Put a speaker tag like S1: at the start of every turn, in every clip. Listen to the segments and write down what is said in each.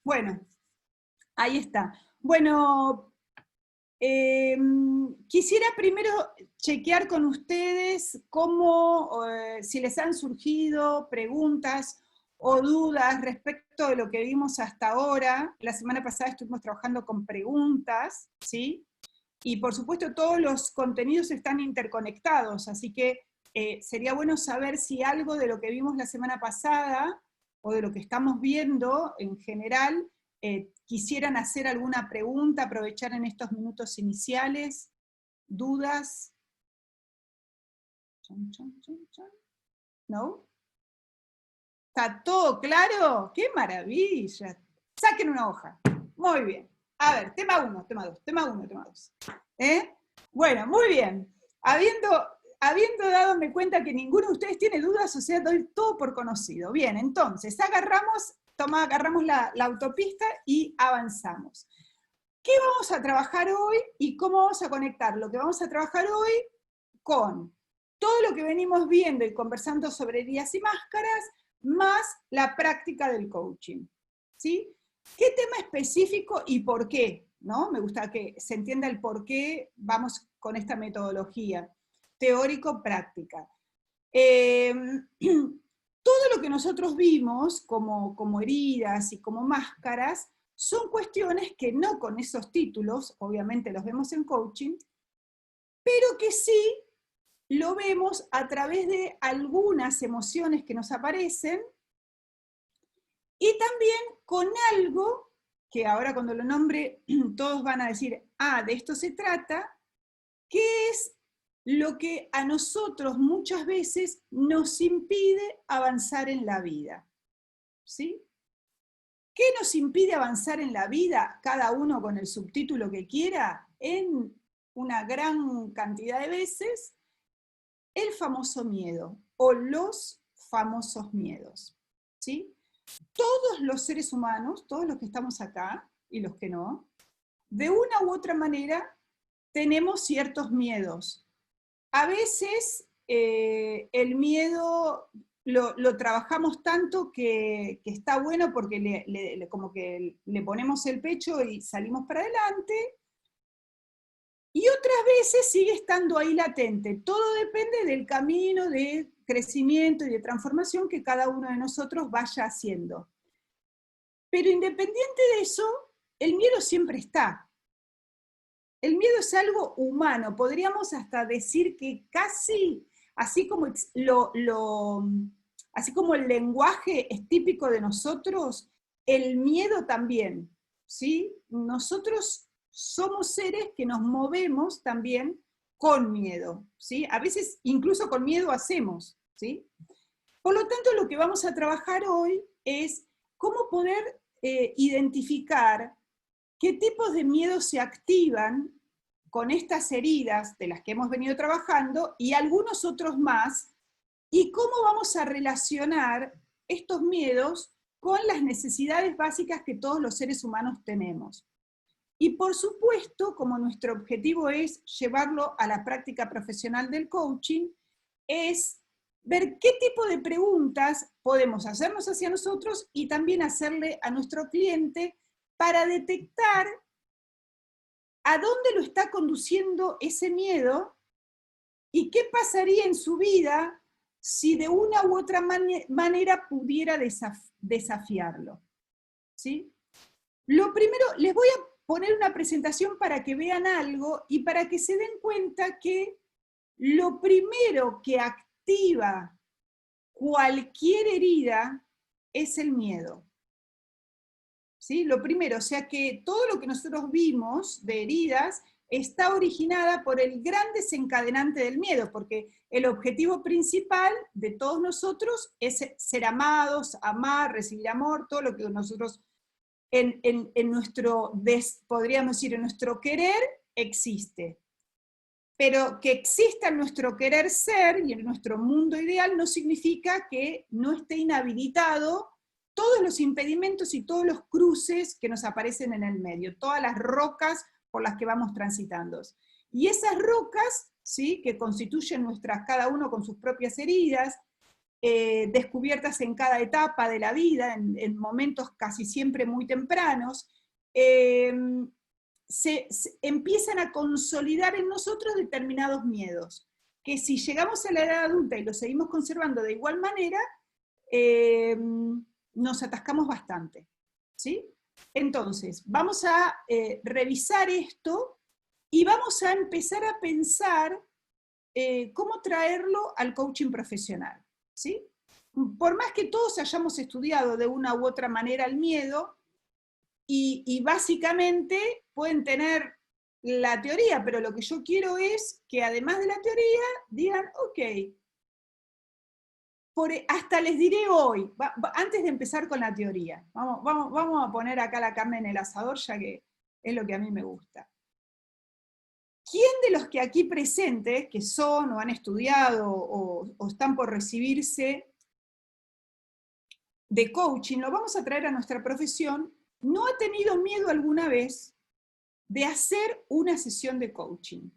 S1: Bueno, ahí está. Bueno, quisiera primero chequear con ustedes cómo, si les han surgido preguntas o dudas respecto de lo que vimos hasta ahora. La semana pasada estuvimos trabajando con preguntas, ¿sí? Y por supuesto todos los contenidos están interconectados, así que sería bueno saber si algo de lo que vimos la semana pasada, o de lo que estamos viendo en general, quisieran hacer alguna pregunta, aprovechar en estos minutos iniciales, dudas. ¿No? ¿Está todo claro? ¡Qué maravilla! Saquen una hoja. Muy bien. A ver, tema 1, tema 2, tema 1, tema 2. Bueno, muy bien. Habiendo dado cuenta que ninguno de ustedes tiene dudas, o sea, doy todo por conocido. Bien, entonces, agarramos la autopista y avanzamos. ¿Qué vamos a trabajar hoy y cómo vamos a conectar lo que vamos a trabajar hoy con todo lo que venimos viendo y conversando sobre heridas y máscaras, más la práctica del coaching? ¿Sí? ¿Qué tema específico y por qué? ¿No? Me gusta que se entienda el por qué vamos con esta metodología teórico-práctica. Todo lo que nosotros vimos como heridas y como máscaras son cuestiones que no con esos títulos, obviamente los vemos en coaching, pero que sí lo vemos a través de algunas emociones que nos aparecen, y también con algo que ahora cuando lo nombre todos van a decir, ah, de esto se trata, que es lo que a nosotros muchas veces nos impide avanzar en la vida. ¿Sí? ¿Qué nos impide avanzar en la vida? Cada uno con el subtítulo que quiera, en una gran cantidad de veces, el famoso miedo, o los famosos miedos. ¿Sí? Todos los seres humanos, todos los que estamos acá, y los que no, de una u otra manera tenemos ciertos miedos. A veces el miedo lo trabajamos tanto que está bueno porque como que le ponemos el pecho y salimos para adelante, y otras veces sigue estando ahí latente. Todo depende del camino de crecimiento y de transformación que cada uno de nosotros vaya haciendo. Pero independiente de eso, el miedo siempre está. El miedo es algo humano, podríamos hasta decir que casi, así como así como el lenguaje es típico de nosotros, el miedo también, ¿sí? Nosotros somos seres que nos movemos también con miedo, ¿sí? A veces incluso con miedo hacemos, ¿sí? Por lo tanto, lo que vamos a trabajar hoy es cómo poder identificar qué tipos de miedos se activan con estas heridas de las que hemos venido trabajando y algunos otros más, y cómo vamos a relacionar estos miedos con las necesidades básicas que todos los seres humanos tenemos. Y por supuesto, como nuestro objetivo es llevarlo a la práctica profesional del coaching, es ver qué tipo de preguntas podemos hacernos hacia nosotros y también hacerle a nuestro cliente para detectar a dónde lo está conduciendo ese miedo y qué pasaría en su vida si de una u otra manera pudiera desafiarlo. ¿Sí? Lo primero, les voy a poner una presentación para que vean algo y para que se den cuenta que lo primero que activa cualquier herida es el miedo. ¿Sí? Lo primero, o sea que todo lo que nosotros vimos de heridas está originada por el gran desencadenante del miedo, porque el objetivo principal de todos nosotros es ser amados, amar, recibir amor, todo lo que nosotros en nuestro, podríamos decir, en nuestro querer existe. Pero que exista en nuestro querer ser y en nuestro mundo ideal no significa que no esté inhabilitado todos los impedimentos y todos los cruces que nos aparecen en el medio, todas las rocas por las que vamos transitando. Y esas rocas, ¿sí?, que constituyen cada uno con sus propias heridas, descubiertas en cada etapa de la vida, en momentos casi siempre muy tempranos, se empiezan a consolidar en nosotros determinados miedos, que si llegamos a la edad adulta y los seguimos conservando de igual manera, nos atascamos bastante, ¿sí? Entonces, vamos a revisar esto y vamos a empezar a pensar cómo traerlo al coaching profesional, ¿sí? Por más que todos hayamos estudiado de una u otra manera el miedo, y básicamente pueden tener la teoría, pero lo que yo quiero es que además de la teoría digan, ok, hasta les diré hoy, antes de empezar con la teoría, vamos a poner acá la carne en el asador, ya que es lo que a mí me gusta. ¿Quién de los que aquí presentes, que son o han estudiado o están por recibirse de coaching, lo vamos a traer a nuestra profesión, no ha tenido miedo alguna vez de hacer una sesión de coaching?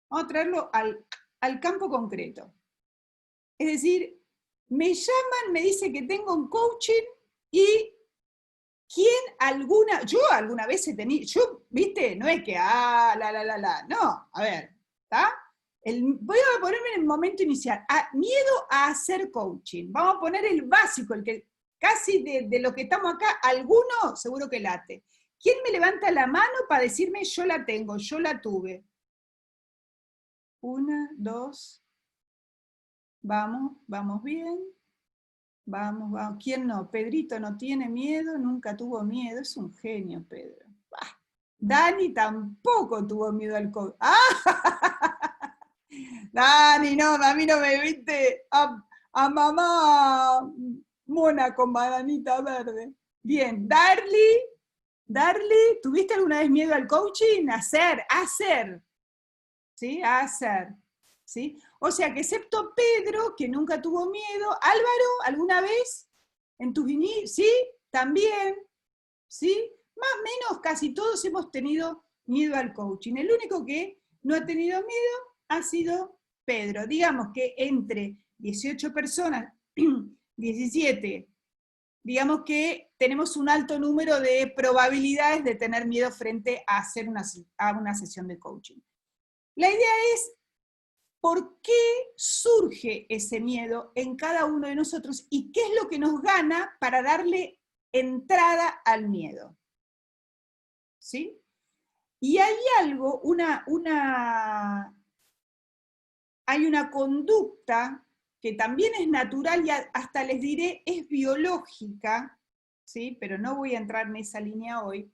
S1: Vamos a traerlo al campo concreto. Es decir, me llaman, me dice que tengo un coaching y yo alguna vez he tenido, viste, no es que, no, a ver, ¿está? Voy a ponerme en el momento inicial, miedo a hacer coaching, vamos a poner el básico, el que casi de lo que estamos acá, alguno seguro que late. ¿Quién me levanta la mano para decirme yo la tengo, yo la tuve? 1, 2, vamos bien, vamos. ¿Quién no? Pedrito no tiene miedo, nunca tuvo miedo, es un genio, Pedro. Dani tampoco tuvo miedo al COVID. Dani, no, a mí no me viste a mamá mona con bananita verde. Bien, Darly, ¿tuviste alguna vez miedo al coaching? Hacer, ¿sí? Hacer, ¿sí? O sea que excepto Pedro, que nunca tuvo miedo, Álvaro, ¿alguna vez? ¿En tus inicios? ¿Sí? ¿También? ¿Sí? Más o menos casi todos hemos tenido miedo al coaching. El único que no ha tenido miedo ha sido Pedro. Digamos que entre 18 personas, 17, digamos que tenemos un alto número de probabilidades de tener miedo frente a hacer una sesión de coaching. La idea es, ¿por qué surge ese miedo en cada uno de nosotros y qué es lo que nos gana para darle entrada al miedo? ¿Sí? Y hay algo, hay una conducta que también es natural y hasta les diré es biológica, ¿sí? Pero no voy a entrar en esa línea hoy,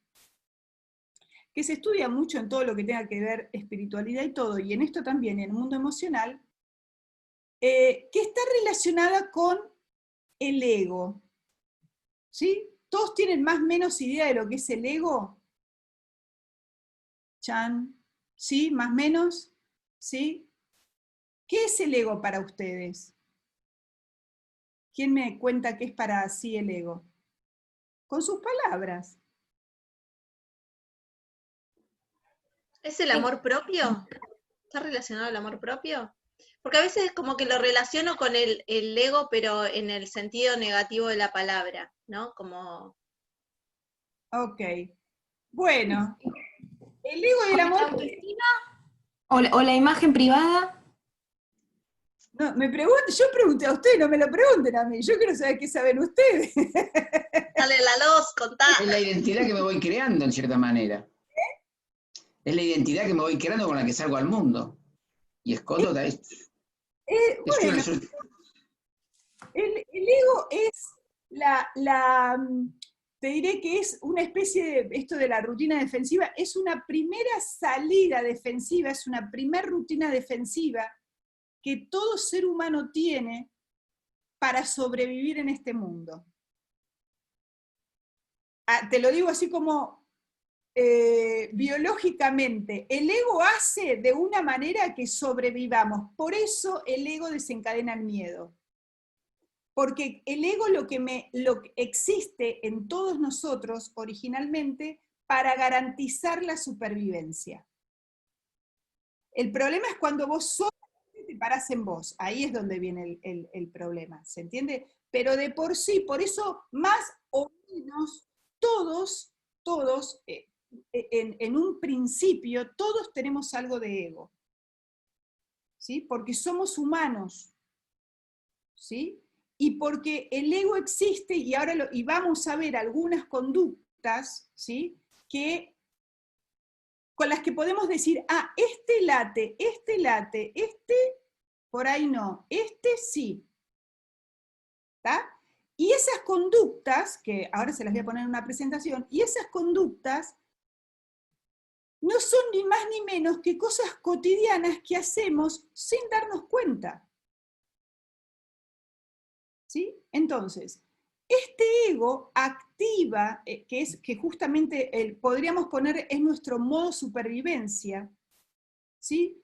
S1: que se estudia mucho en todo lo que tenga que ver espiritualidad y todo, y en esto también, en el mundo emocional, que está relacionada con el ego. ¿Sí? ¿Todos tienen más o menos idea de lo que es el ego? Chan, ¿sí? ¿Más o menos? ¿Sí? ¿Qué es el ego para ustedes? ¿Quién me cuenta qué es para sí el ego? Con sus palabras.
S2: ¿Es el amor propio? ¿Está relacionado al amor propio? Porque a veces como que lo relaciono con el ego, pero en el sentido negativo de la palabra, ¿no? Como...
S1: Ok. Bueno, el ego y el amor...
S3: O la imagen privada.
S1: No, yo pregunté a ustedes, no me lo pregunten a mí, yo quiero saber qué saben ustedes.
S2: Dale la luz, contá.
S4: Es la identidad que me voy creando, en cierta manera. Es la identidad que me voy creando con la que salgo al mundo. Y escondo esto.
S1: Bueno, el ego es te diré que es una especie de, esto de la rutina defensiva, es una primera salida defensiva, es una primera rutina defensiva que todo ser humano tiene para sobrevivir en este mundo. Te lo digo así como biológicamente, el ego hace de una manera que sobrevivamos, por eso el ego desencadena el miedo. Porque el ego lo que existe en todos nosotros originalmente para garantizar la supervivencia. El problema es cuando vos solamente te reparás en vos. Ahí es donde viene el problema, ¿se entiende? Pero de por sí, por eso más o menos todos, en un principio, todos tenemos algo de ego, ¿sí? Porque somos humanos, ¿sí? Y porque el ego existe, y ahora y vamos a ver algunas conductas, ¿sí? Con las que podemos decir, ah, este late, este por ahí no, este sí. ¿Está? Y esas conductas, que ahora se las voy a poner en una presentación, y esas conductas no son ni más ni menos que cosas cotidianas que hacemos sin darnos cuenta. ¿Sí? Entonces, este ego activa, que justamente podríamos poner, es nuestro modo supervivencia, ¿sí?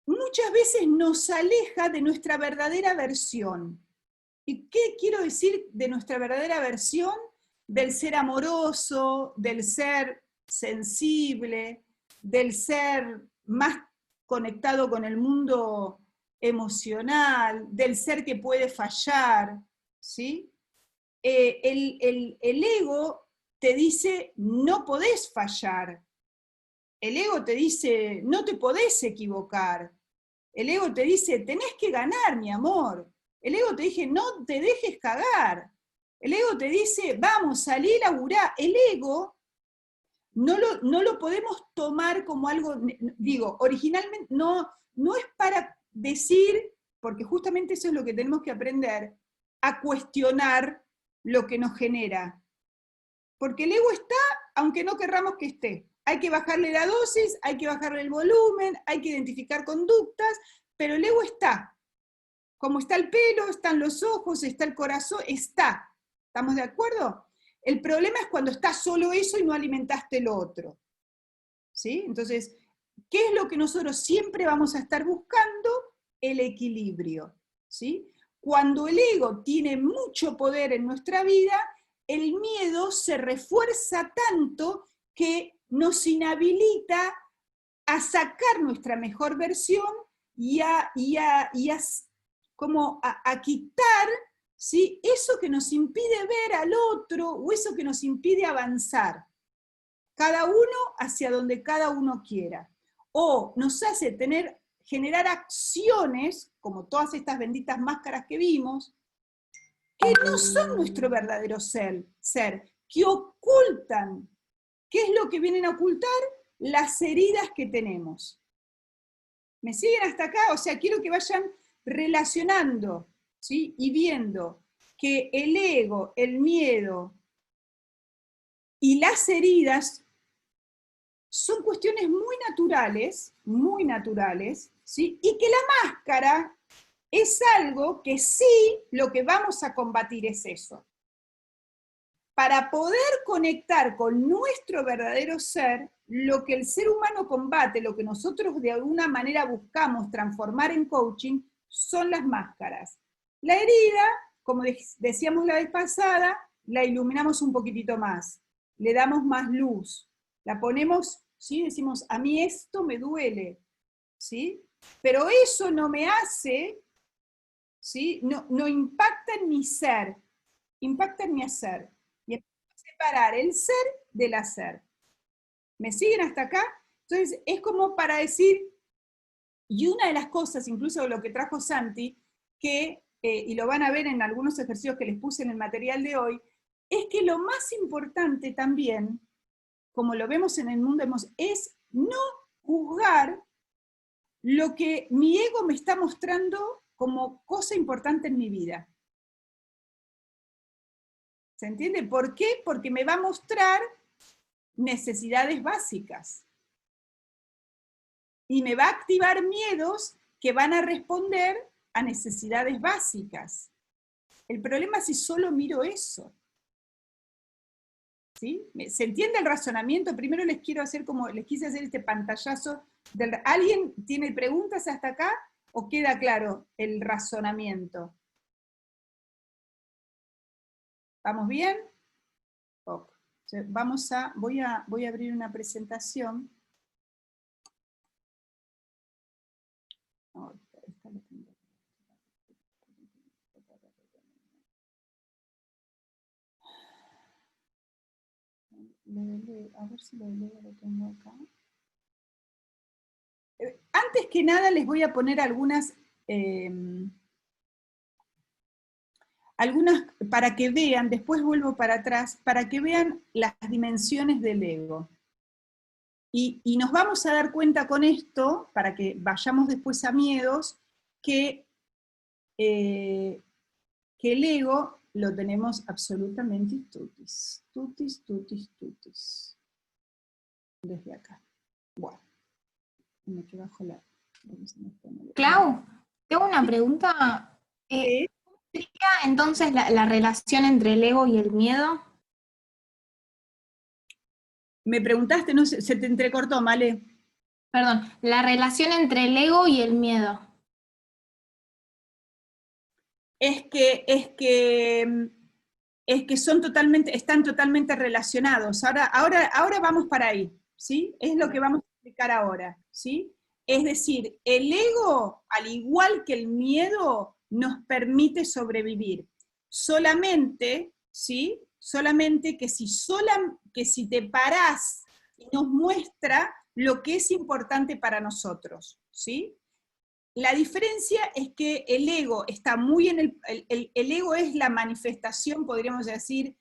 S1: Muchas veces nos aleja de nuestra verdadera versión. ¿Y qué quiero decir de nuestra verdadera versión? Del ser amoroso, del ser sensible, del ser más conectado con el mundo emocional, del ser que puede fallar, ¿sí? El ego te dice, no podés fallar. El ego te dice, no te podés equivocar. El ego te dice, tenés que ganar, mi amor. El ego te dice, no te dejes cagar. El ego te dice, vamos, salí a laburar. El ego no lo podemos tomar como algo, digo, originalmente no es para decir, porque justamente eso es lo que tenemos que aprender, a cuestionar lo que nos genera. Porque el ego está, aunque no querramos que esté. Hay que bajarle la dosis, hay que bajarle el volumen, hay que identificar conductas, pero el ego está. Como está el pelo, están los ojos, está el corazón, está. ¿Estamos de acuerdo? El problema es cuando está solo eso y no alimentaste lo otro. ¿Sí? Entonces, ¿qué es lo que nosotros siempre vamos a estar buscando? El equilibrio. ¿Sí? Cuando el ego tiene mucho poder en nuestra vida, el miedo se refuerza tanto que nos inhabilita a sacar nuestra mejor versión y a quitar, ¿sí?, eso que nos impide ver al otro o eso que nos impide avanzar. Cada uno hacia donde cada uno quiera. O nos hace generar acciones, como todas estas benditas máscaras que vimos, que no son nuestro verdadero ser, que ocultan. ¿Qué es lo que vienen a ocultar? Las heridas que tenemos. ¿Me siguen hasta acá? O sea, quiero que vayan relacionando, ¿sí?, y viendo que el ego, el miedo y las heridas son cuestiones muy naturales, ¿sí?, y que la máscara es algo que sí, lo que vamos a combatir es eso. Para poder conectar con nuestro verdadero ser, lo que el ser humano combate, lo que nosotros de alguna manera buscamos transformar en coaching, son las máscaras. La herida, como decíamos la vez pasada, la iluminamos un poquitito más, le damos más luz, la ponemos, ¿sí?, decimos, a mí esto me duele, ¿sí?, pero eso no me hace, ¿sí?, no impacta en mi ser, impacta en mi hacer. Y empezamos a separar el ser del hacer. ¿Me siguen hasta acá? Entonces, es como para decir, y una de las cosas, incluso lo que trajo Santi, que, y lo van a ver en algunos ejercicios que les puse en el material de hoy, es que lo más importante también, como lo vemos en el mundo, es no juzgar lo que mi ego me está mostrando como cosa importante en mi vida. ¿Se entiende? ¿Por qué? Porque me va a mostrar necesidades básicas. Y me va a activar miedos que van a responder a necesidades básicas. El problema es si solo miro eso. ¿Sí? ¿Se entiende el razonamiento? Primero les quise hacer este pantallazo. ¿Alguien tiene preguntas hasta acá o queda claro el razonamiento? ¿Vamos bien? Ok. Voy a abrir una presentación. A ver si lo tengo acá. Antes que nada les voy a poner algunas para que vean, después vuelvo para atrás, para que vean las dimensiones del ego. Y nos vamos a dar cuenta con esto, para que vayamos después a miedos, que el ego lo tenemos absolutamente tutis. Tutis, tutis, tutis. Desde acá. Bueno. Me quedo bajo la...
S3: Clau, tengo una pregunta. ¿Cómo sería entonces la relación entre el ego y el miedo?
S1: Me preguntaste, no sé, se te entrecortó, Male.
S3: Perdón, la relación entre el ego y el miedo.
S1: Es que están totalmente relacionados. Ahora vamos para ahí, ¿sí? Es lo que vamos a explicar ahora, ¿sí? Es decir, el ego, al igual que el miedo, nos permite sobrevivir. Solamente, ¿sí? Solamente que si te parás y nos muestra lo que es importante para nosotros, ¿sí? La diferencia es que el ego está muy en el ego es la manifestación, podríamos decir,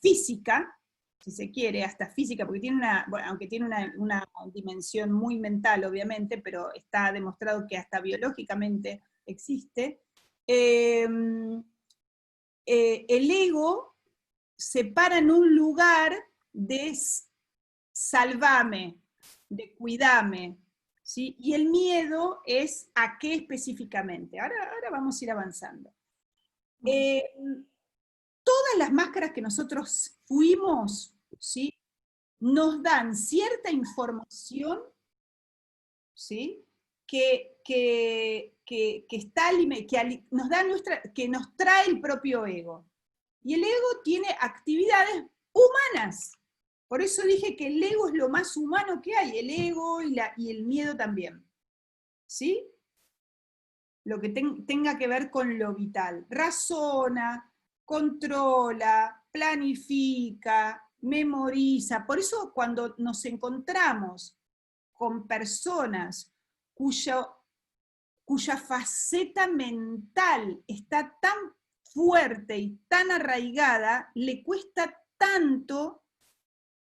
S1: física, si se quiere, hasta física, porque tiene aunque tiene una dimensión muy mental, obviamente, pero está demostrado que hasta biológicamente existe. El ego se para en un lugar de salvame, de cuidame, ¿sí? Y el miedo es a qué específicamente. Ahora vamos a ir avanzando. Todas las máscaras que nosotros fuimos, ¿sí? Nos dan cierta información, ¿sí? que nos trae el propio ego. Y el ego tiene actividades humanas. Por eso dije que el ego es lo más humano que hay, el ego y el miedo también. ¿Sí? Lo que tenga que ver con lo vital. Razona, controla, planifica, memoriza. Por eso cuando nos encontramos con personas cuya faceta mental está tan fuerte y tan arraigada, le cuesta tanto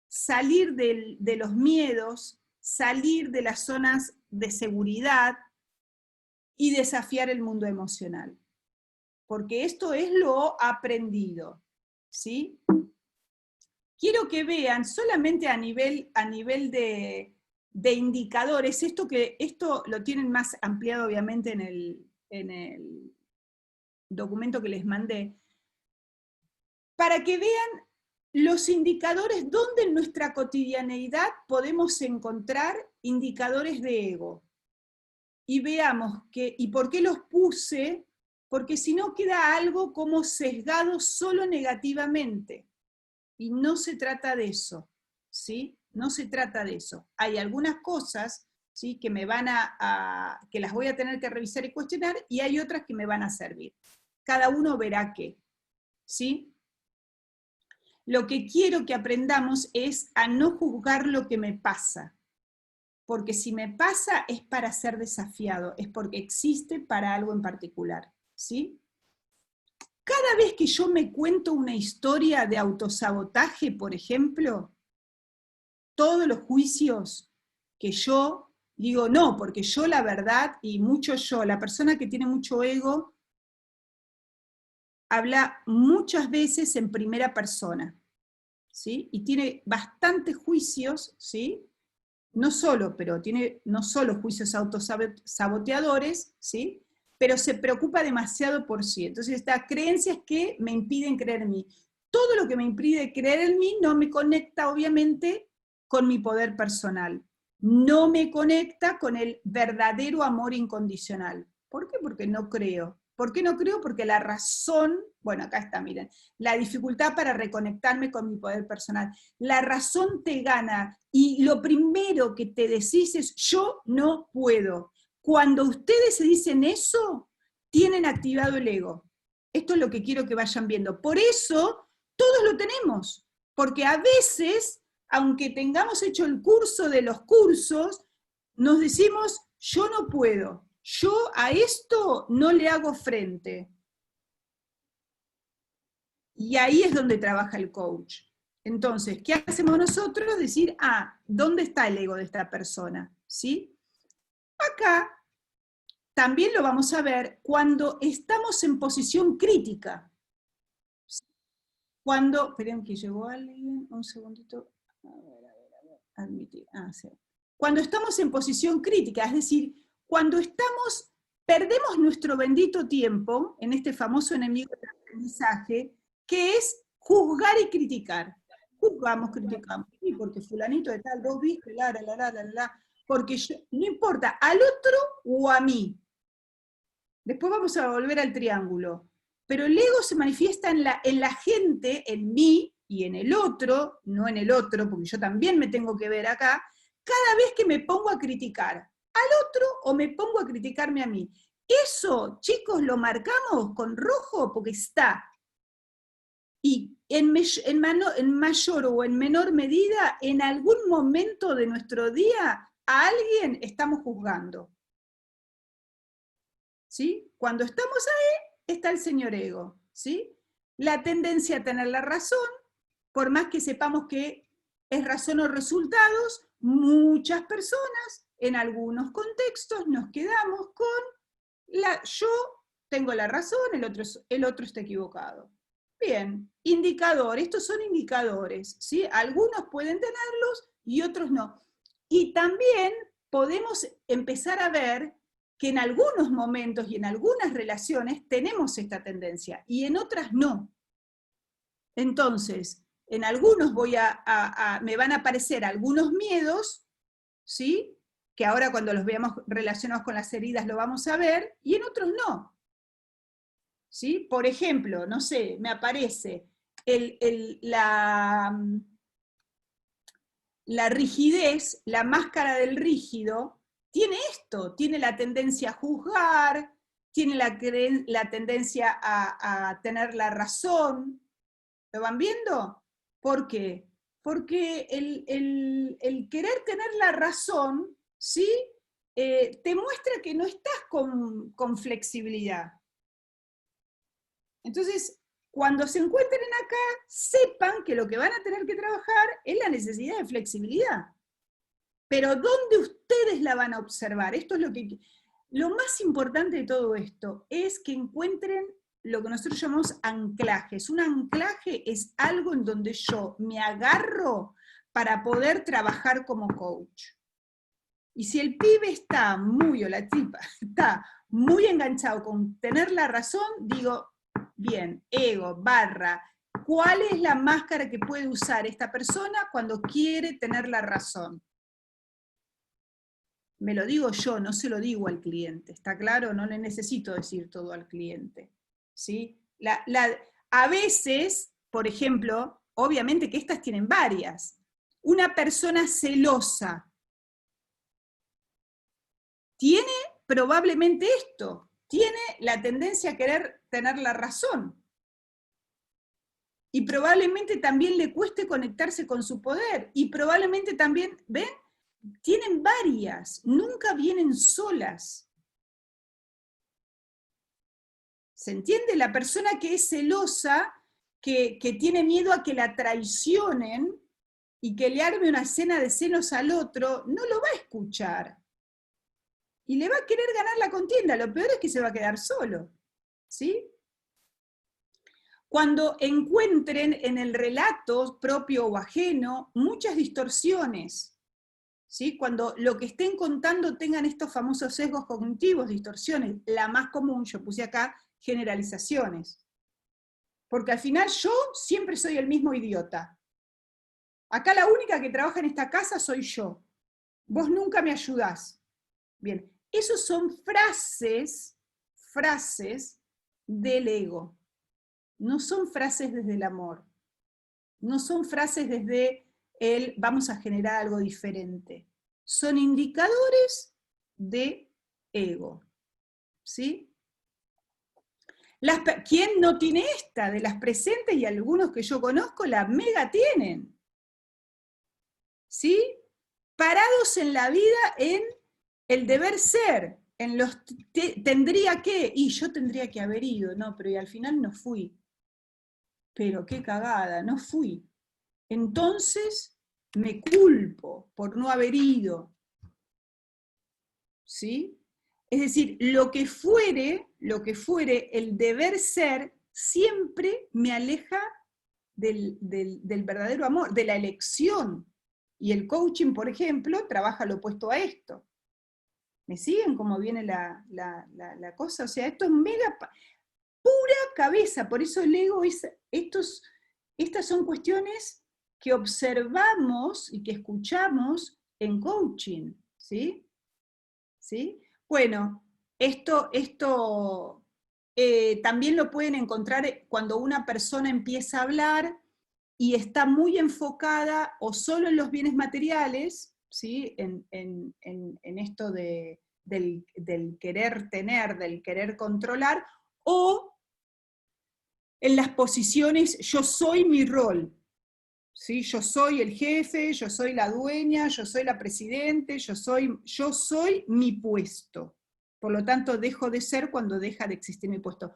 S1: salir de los miedos, salir de las zonas de seguridad y desafiar el mundo emocional. Porque esto es lo aprendido, ¿sí? Quiero que vean solamente a nivel de indicadores, esto lo tienen más ampliado obviamente en el documento que les mandé, para que vean los indicadores donde en nuestra cotidianeidad podemos encontrar indicadores de ego. Y veamos y por qué los puse, porque si no queda algo como sesgado solo negativamente. Y no se trata de eso, ¿sí? No se trata de eso. Hay algunas cosas, ¿sí? que que las voy a tener que revisar y cuestionar, y hay otras que me van a servir. Cada uno verá qué, ¿sí? Lo que quiero que aprendamos es a no juzgar lo que me pasa, porque si me pasa es para ser desafiado, es porque existe para algo en particular, ¿sí? Cada vez que yo me cuento una historia de autosabotaje, por ejemplo, todos los juicios que yo digo, no, porque yo la verdad, y mucho yo, la persona que tiene mucho ego, habla muchas veces en primera persona, ¿sí? Y tiene bastantes juicios, ¿sí? No solo juicios autosaboteadores, ¿sí? Pero se preocupa demasiado por sí. Entonces estas creencias que me impiden creer en mí. Todo lo que me impide creer en mí no me conecta, obviamente, con mi poder personal. No me conecta con el verdadero amor incondicional. ¿Por qué? Porque no creo. ¿Por qué no creo? Porque la razón, bueno, acá está, miren, la dificultad para reconectarme con mi poder personal. La razón te gana y lo primero que te decís es, yo no puedo. Cuando ustedes se dicen eso, tienen activado el ego. Esto es lo que quiero que vayan viendo. Por eso, todos lo tenemos. Porque a veces, aunque tengamos hecho el curso de los cursos, nos decimos, yo no puedo, yo a esto no le hago frente. Y ahí es donde trabaja el coach. Entonces, ¿qué hacemos nosotros? Decir, ¿dónde está el ego de esta persona? ¿Sí? Acá también lo vamos a ver cuando estamos en posición crítica. Cuando, esperen que llegó alguien, un segundito, a ver, admitir, sí. Cuando estamos en posición crítica, es decir, cuando perdemos nuestro bendito tiempo en este famoso enemigo del aprendizaje, que es juzgar y criticar. Juzgamos, criticamos, y porque fulanito de tal, vos viste, porque yo, no importa, al otro o a mí. Después vamos a volver al triángulo. Pero el ego se manifiesta en la gente, en mí y en el otro, no en el otro, porque yo también me tengo que ver acá, cada vez que me pongo a criticar al otro o me pongo a criticarme a mí. Eso, chicos, lo marcamos con rojo porque está. Y en mayor o en menor medida, en algún momento de nuestro día, a alguien estamos juzgando. ¿Sí? Cuando estamos ahí, está el señor ego, ¿sí? La tendencia a tener la razón, por más que sepamos que es razón o resultados, muchas personas, en algunos contextos, nos quedamos con yo tengo la razón, el otro está equivocado. Bien, indicador, estos son indicadores, ¿sí? Algunos pueden tenerlos y otros no. Y también podemos empezar a ver que en algunos momentos y en algunas relaciones tenemos esta tendencia y en otras no. Entonces, en algunos me van a aparecer algunos miedos, ¿sí? Que ahora cuando los veamos relacionados con las heridas lo vamos a ver, y en otros no. ¿Sí? Por ejemplo, no sé, me aparece la rigidez, la máscara del rígido, tiene esto, tiene la tendencia a juzgar, tiene la tendencia a tener la razón. ¿Lo van viendo? ¿Por qué? Porque el querer tener la razón, ¿sí? Te muestra que no estás con flexibilidad. Entonces, cuando se encuentren acá, sepan que lo que van a tener que trabajar es la necesidad de flexibilidad. Pero ¿dónde ustedes la van a observar? Esto es lo más importante de todo esto, es que encuentren lo que nosotros llamamos anclajes. Un anclaje es algo en donde yo me agarro para poder trabajar como coach. Y si el pibe está o la tipa está muy enganchado con tener la razón, digo, bien, ego, ¿cuál es la máscara que puede usar esta persona cuando quiere tener la razón? Me lo digo yo, no se lo digo al cliente, ¿está claro? No le necesito decir todo al cliente, ¿sí? A veces, por ejemplo, obviamente que estas tienen varias. Una persona celosa tiene probablemente esto, tiene la tendencia a querer tener la razón. Y probablemente también le cueste conectarse con su poder. Y probablemente también, ¿ven? Tienen varias, nunca vienen solas. ¿Se entiende? La persona que es celosa, que tiene miedo a que la traicionen y que le arme una escena de celos al otro, no lo va a escuchar. Y le va a querer ganar la contienda. Lo peor es que se va a quedar solo. ¿Sí? Cuando encuentren en el relato propio o ajeno muchas distorsiones, ¿sí? Cuando lo que estén contando tengan estos famosos sesgos cognitivos, distorsiones, la más común, yo puse acá, generalizaciones. Porque al final yo siempre soy el mismo idiota. Acá la única que trabaja en esta casa soy yo. Vos nunca me ayudás. Bien, esos son frases del ego. No son frases desde el amor. No son frases desde el vamos a generar algo diferente. Son indicadores de ego. ¿Sí? ¿Quién no tiene esta? De las presentes y algunos que yo conozco, la mega tienen. ¿Sí? Parados en la vida en el deber ser, en los tendría que, y yo tendría que haber ido, no, pero y al final no fui. Pero qué cagada, no fui. Entonces me culpo por no haber ido. ¿Sí? Es decir, lo que fuere, el deber ser, siempre me aleja del verdadero amor, de la elección. Y el coaching, por ejemplo, trabaja lo opuesto a esto. ¿Me siguen cómo viene la cosa? O sea, esto es mega pura cabeza, por eso el ego estas son cuestiones que observamos y que escuchamos en coaching, ¿sí? ¿Sí? Bueno, esto también lo pueden encontrar cuando una persona empieza a hablar y está muy enfocada o solo en los bienes materiales, ¿sí? En esto del querer tener, del querer controlar, o en las posiciones yo soy mi rol, ¿sí? Yo soy el jefe, yo soy la dueña, yo soy la presidente, yo soy mi puesto. Por lo tanto, dejo de ser cuando deja de existir mi puesto.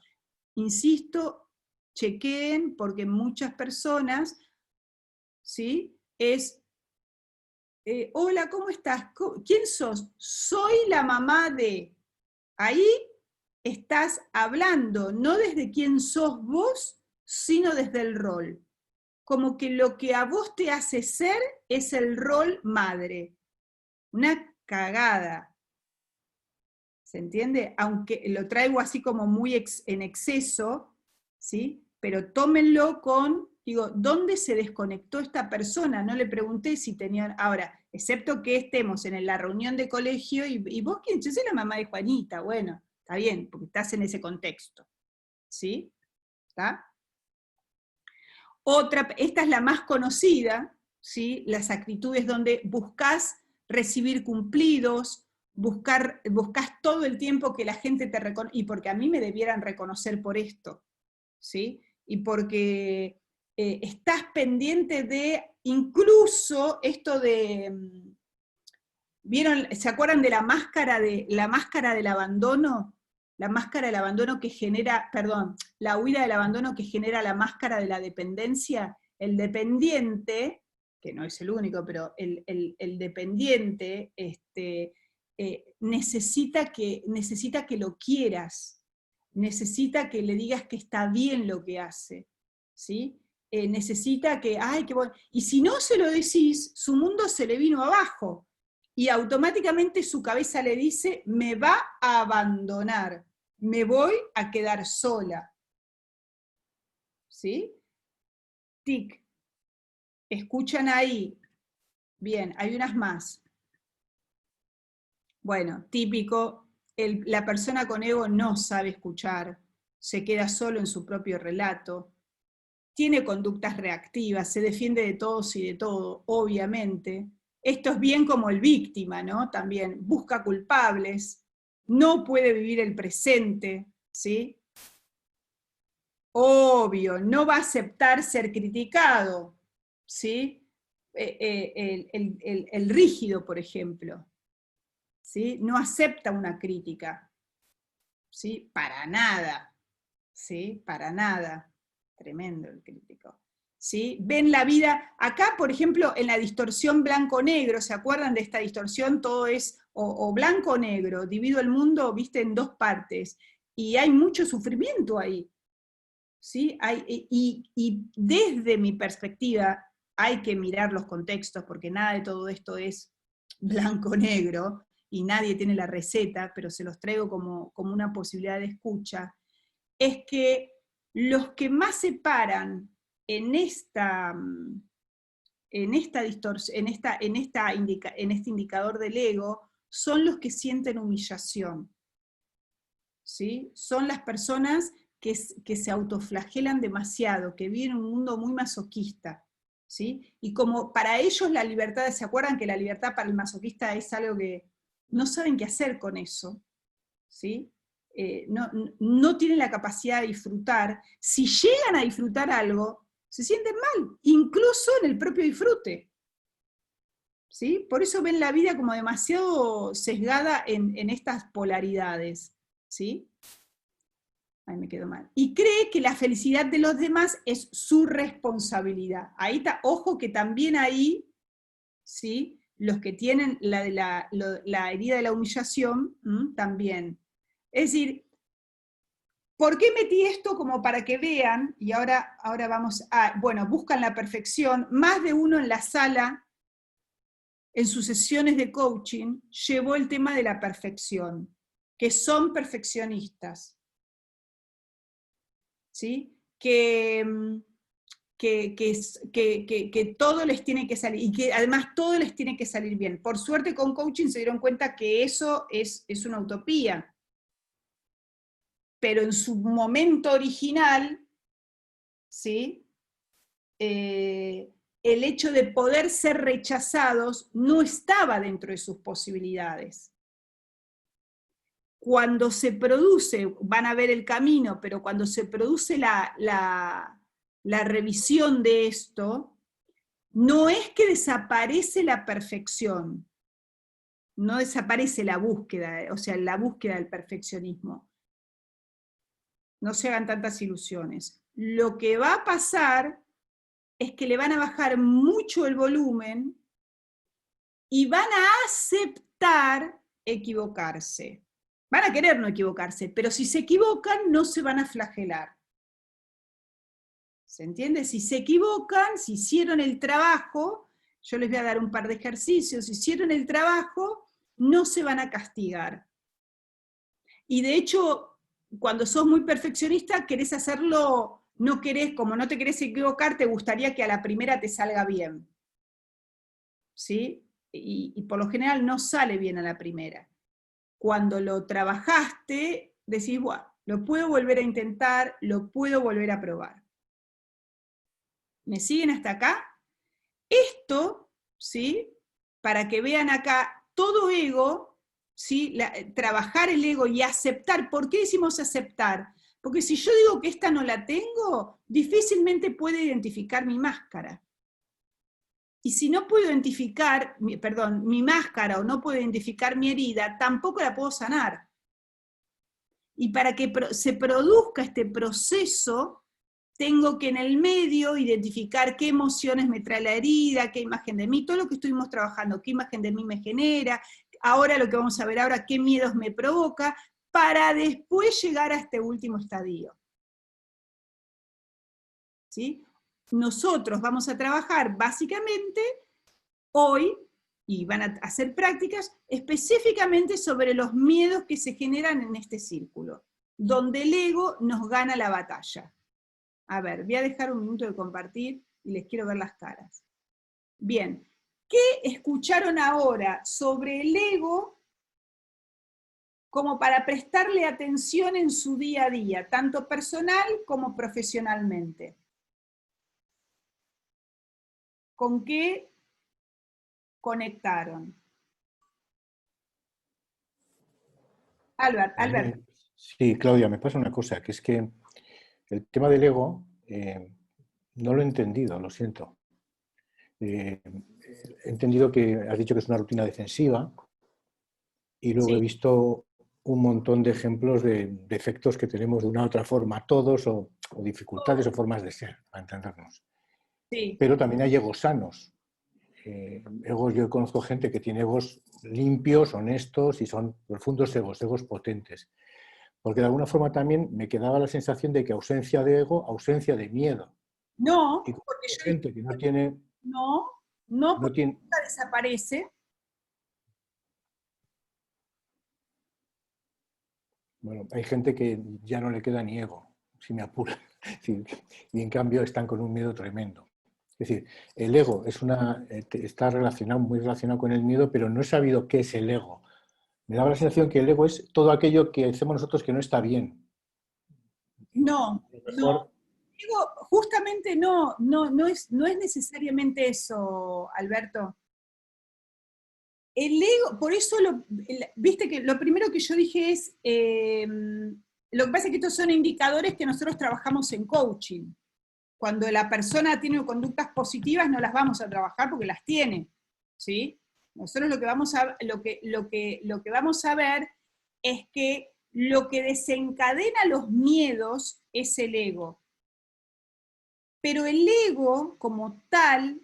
S1: Insisto, chequeen, porque muchas personas, ¿sí? Hola, ¿cómo estás? ¿Quién sos? Soy la mamá de... Ahí estás hablando, no desde quién sos vos, sino desde el rol. Como que lo que a vos te hace ser es el rol madre. Una cagada. ¿Se entiende? Aunque lo traigo así como muy en exceso, ¿sí? Pero tómenlo con, digo, ¿dónde se desconectó esta persona? No le pregunté si tenían, ahora, excepto que estemos en la reunión de colegio, y vos quién, yo soy la mamá de Juanita, bueno, está bien, porque estás en ese contexto, ¿sí? ¿Está? Otra, esta es la más conocida, ¿sí? Las actitudes donde buscas recibir cumplidos, buscas todo el tiempo que la gente te reconozca, y porque a mí me debieran reconocer por esto, ¿sí? Y porque estás pendiente de, incluso esto de, ¿vieron? ¿Se acuerdan de la máscara del abandono? La máscara del abandono que genera, perdón, la huida del abandono que genera la máscara de la dependencia. El dependiente, que no es el único, pero el dependiente necesita que lo quieras, necesita que le digas que está bien lo que hace, ¿sí? Necesita que, ay, qué bueno. Y si no se lo decís, su mundo se le vino abajo. Y automáticamente su cabeza le dice, me va a abandonar, me voy a quedar sola. ¿Sí? Tic. ¿Escuchan ahí? Bien, hay unas más. Bueno, típico, la persona con ego no sabe escuchar, se queda solo en su propio relato, tiene conductas reactivas, se defiende de todos y de todo, obviamente. Esto es bien como el víctima, ¿no? También busca culpables, no puede vivir el presente, ¿sí? Obvio, no va a aceptar ser criticado, ¿sí? El rígido, por ejemplo, ¿sí? No acepta una crítica, ¿sí? Para nada, ¿sí? Para nada. Tremendo el crítico. ¿Sí? Ven la vida, acá por ejemplo en la distorsión blanco-negro, ¿se acuerdan de esta distorsión? Todo es o blanco-negro, divido el mundo, viste, en dos partes, y hay mucho sufrimiento ahí, ¿sí? Y desde mi perspectiva hay que mirar los contextos, porque nada de todo esto es blanco-negro, y nadie tiene la receta, pero se los traigo como una posibilidad de escucha, es que los que más se paran en este indicador del ego son los que sienten humillación, ¿sí? Son las personas que se autoflagelan demasiado, que viven un mundo muy masoquista, ¿sí? Y como para ellos la libertad, ¿se acuerdan que la libertad para el masoquista es algo que no saben qué hacer con eso? ¿Sí? no tienen la capacidad de disfrutar, si llegan a disfrutar algo, se sienten mal, incluso en el propio disfrute. ¿Sí? Por eso ven la vida como demasiado sesgada en estas polaridades. ¿Sí? Ahí me quedo mal. Y cree que la felicidad de los demás es su responsabilidad. Ahí está, ojo que también ahí, ¿sí? Los que tienen la herida de la humillación, también. Es decir, ¿por qué metí esto? Como para que vean, y ahora vamos a, bueno, buscan la perfección, más de uno en la sala, en sus sesiones de coaching, llevó el tema de la perfección, que son perfeccionistas, ¿sí? Que todo les tiene que salir, y que además todo les tiene que salir bien. Por suerte con coaching se dieron cuenta que eso es una utopía, pero en su momento original, ¿sí? El hecho de poder ser rechazados no estaba dentro de sus posibilidades. Cuando se produce, van a ver el camino, pero cuando se produce la revisión de esto, no es que desaparece la perfección, no desaparece la búsqueda, o sea, la búsqueda del perfeccionismo. No se hagan tantas ilusiones. Lo que va a pasar es que le van a bajar mucho el volumen y van a aceptar equivocarse. Van a querer no equivocarse, pero si se equivocan no se van a flagelar. ¿Se entiende? Si se equivocan, si hicieron el trabajo, yo les voy a dar un par de ejercicios, si hicieron el trabajo, no se van a castigar. Y de hecho, cuando sos muy perfeccionista, querés hacerlo, no querés, como no te querés equivocar, te gustaría que a la primera te salga bien. ¿Sí? Y por lo general no sale bien a la primera. Cuando lo trabajaste, decís, bueno, lo puedo volver a intentar, lo puedo volver a probar. ¿Me siguen hasta acá? Esto, ¿sí? Para que vean acá, todo ego, ¿sí? Trabajar el ego y aceptar. ¿Por qué decimos aceptar? Porque si yo digo que esta no la tengo, difícilmente puede identificar mi máscara. Y si no puedo identificar, mi máscara o no puedo identificar mi herida, tampoco la puedo sanar. Y para que se produzca este proceso, tengo que en el medio identificar qué emociones me trae la herida, qué imagen de mí, todo lo que estuvimos trabajando, qué imagen de mí me genera, ahora lo que vamos a ver ahora, qué miedos me provoca, para después llegar a este último estadio. ¿Sí? Nosotros vamos a trabajar básicamente hoy, y van a hacer prácticas, específicamente sobre los miedos que se generan en este círculo, donde el ego nos gana la batalla. A ver, voy a dejar un minuto de compartir y les quiero ver las caras. Bien, ¿qué escucharon ahora sobre el ego como para prestarle atención en su día a día, tanto personal como profesionalmente? ¿Con qué conectaron? Albert.
S5: Sí, Claudia, me pasa una cosa, que es que el tema del ego no lo he entendido, lo siento. He entendido que has dicho que es una rutina defensiva y luego
S1: Sí.
S5: he visto un montón de ejemplos de defectos que tenemos de una u otra forma todos o dificultades o formas de ser, para entendernos.
S1: Sí.
S5: Pero también hay egos sanos. Egos, yo conozco gente que tiene egos limpios, honestos y son profundos egos potentes. Porque de alguna forma también me quedaba la sensación de que ausencia de ego, ausencia de miedo.
S1: No,
S5: Y como
S1: porque yo
S5: gente que no tiene...
S1: no, porque nunca desaparece.
S5: Bueno, hay gente que ya no le queda ni ego, si me apura. Y en cambio están con un miedo tremendo. Es decir, el ego está muy relacionado con el miedo, pero no he sabido qué es el ego. Me daba la sensación que el ego es todo aquello que hacemos nosotros que no está bien.
S1: No.
S5: Mejor,
S1: Digo, justamente no es necesariamente eso, Alberto. el ego, por eso, viste que lo primero que yo dije es, lo que pasa es que estos son indicadores que nosotros trabajamos en coaching. Cuando la persona tiene conductas positivas no las vamos a trabajar porque las tiene, ¿sí? Nosotros lo que vamos a ver es que lo que desencadena los miedos es el ego. Pero el ego, como tal,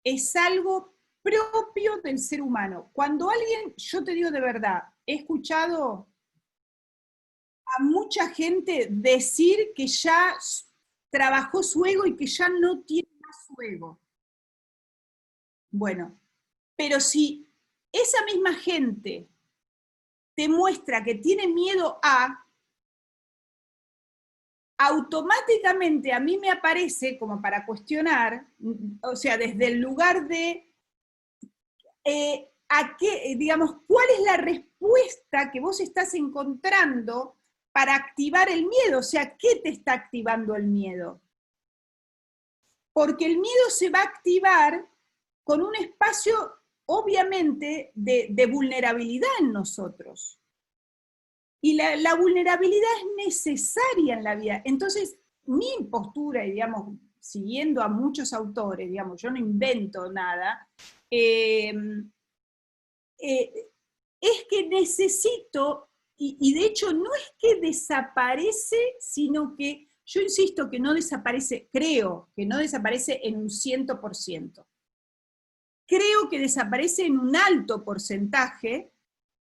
S1: es algo propio del ser humano. Cuando alguien, yo te digo de verdad, he escuchado a mucha gente decir que ya trabajó su ego y que ya no tiene más su ego. Bueno, pero si esa misma gente te muestra que tiene miedo a, automáticamente a mí me aparece como para cuestionar, o sea, desde el lugar de digamos, ¿cuál es la respuesta que vos estás encontrando para activar el miedo? O sea, ¿qué te está activando el miedo? Porque el miedo se va a activar con un espacio, obviamente, de vulnerabilidad en nosotros. Y la vulnerabilidad es necesaria en la vida. Entonces, mi postura, y digamos, siguiendo a muchos autores, digamos, yo no invento nada, es que necesito, y de hecho no es que desaparece, sino que yo insisto que no desaparece, creo que no desaparece en un 100%. Creo que desaparece en un alto porcentaje,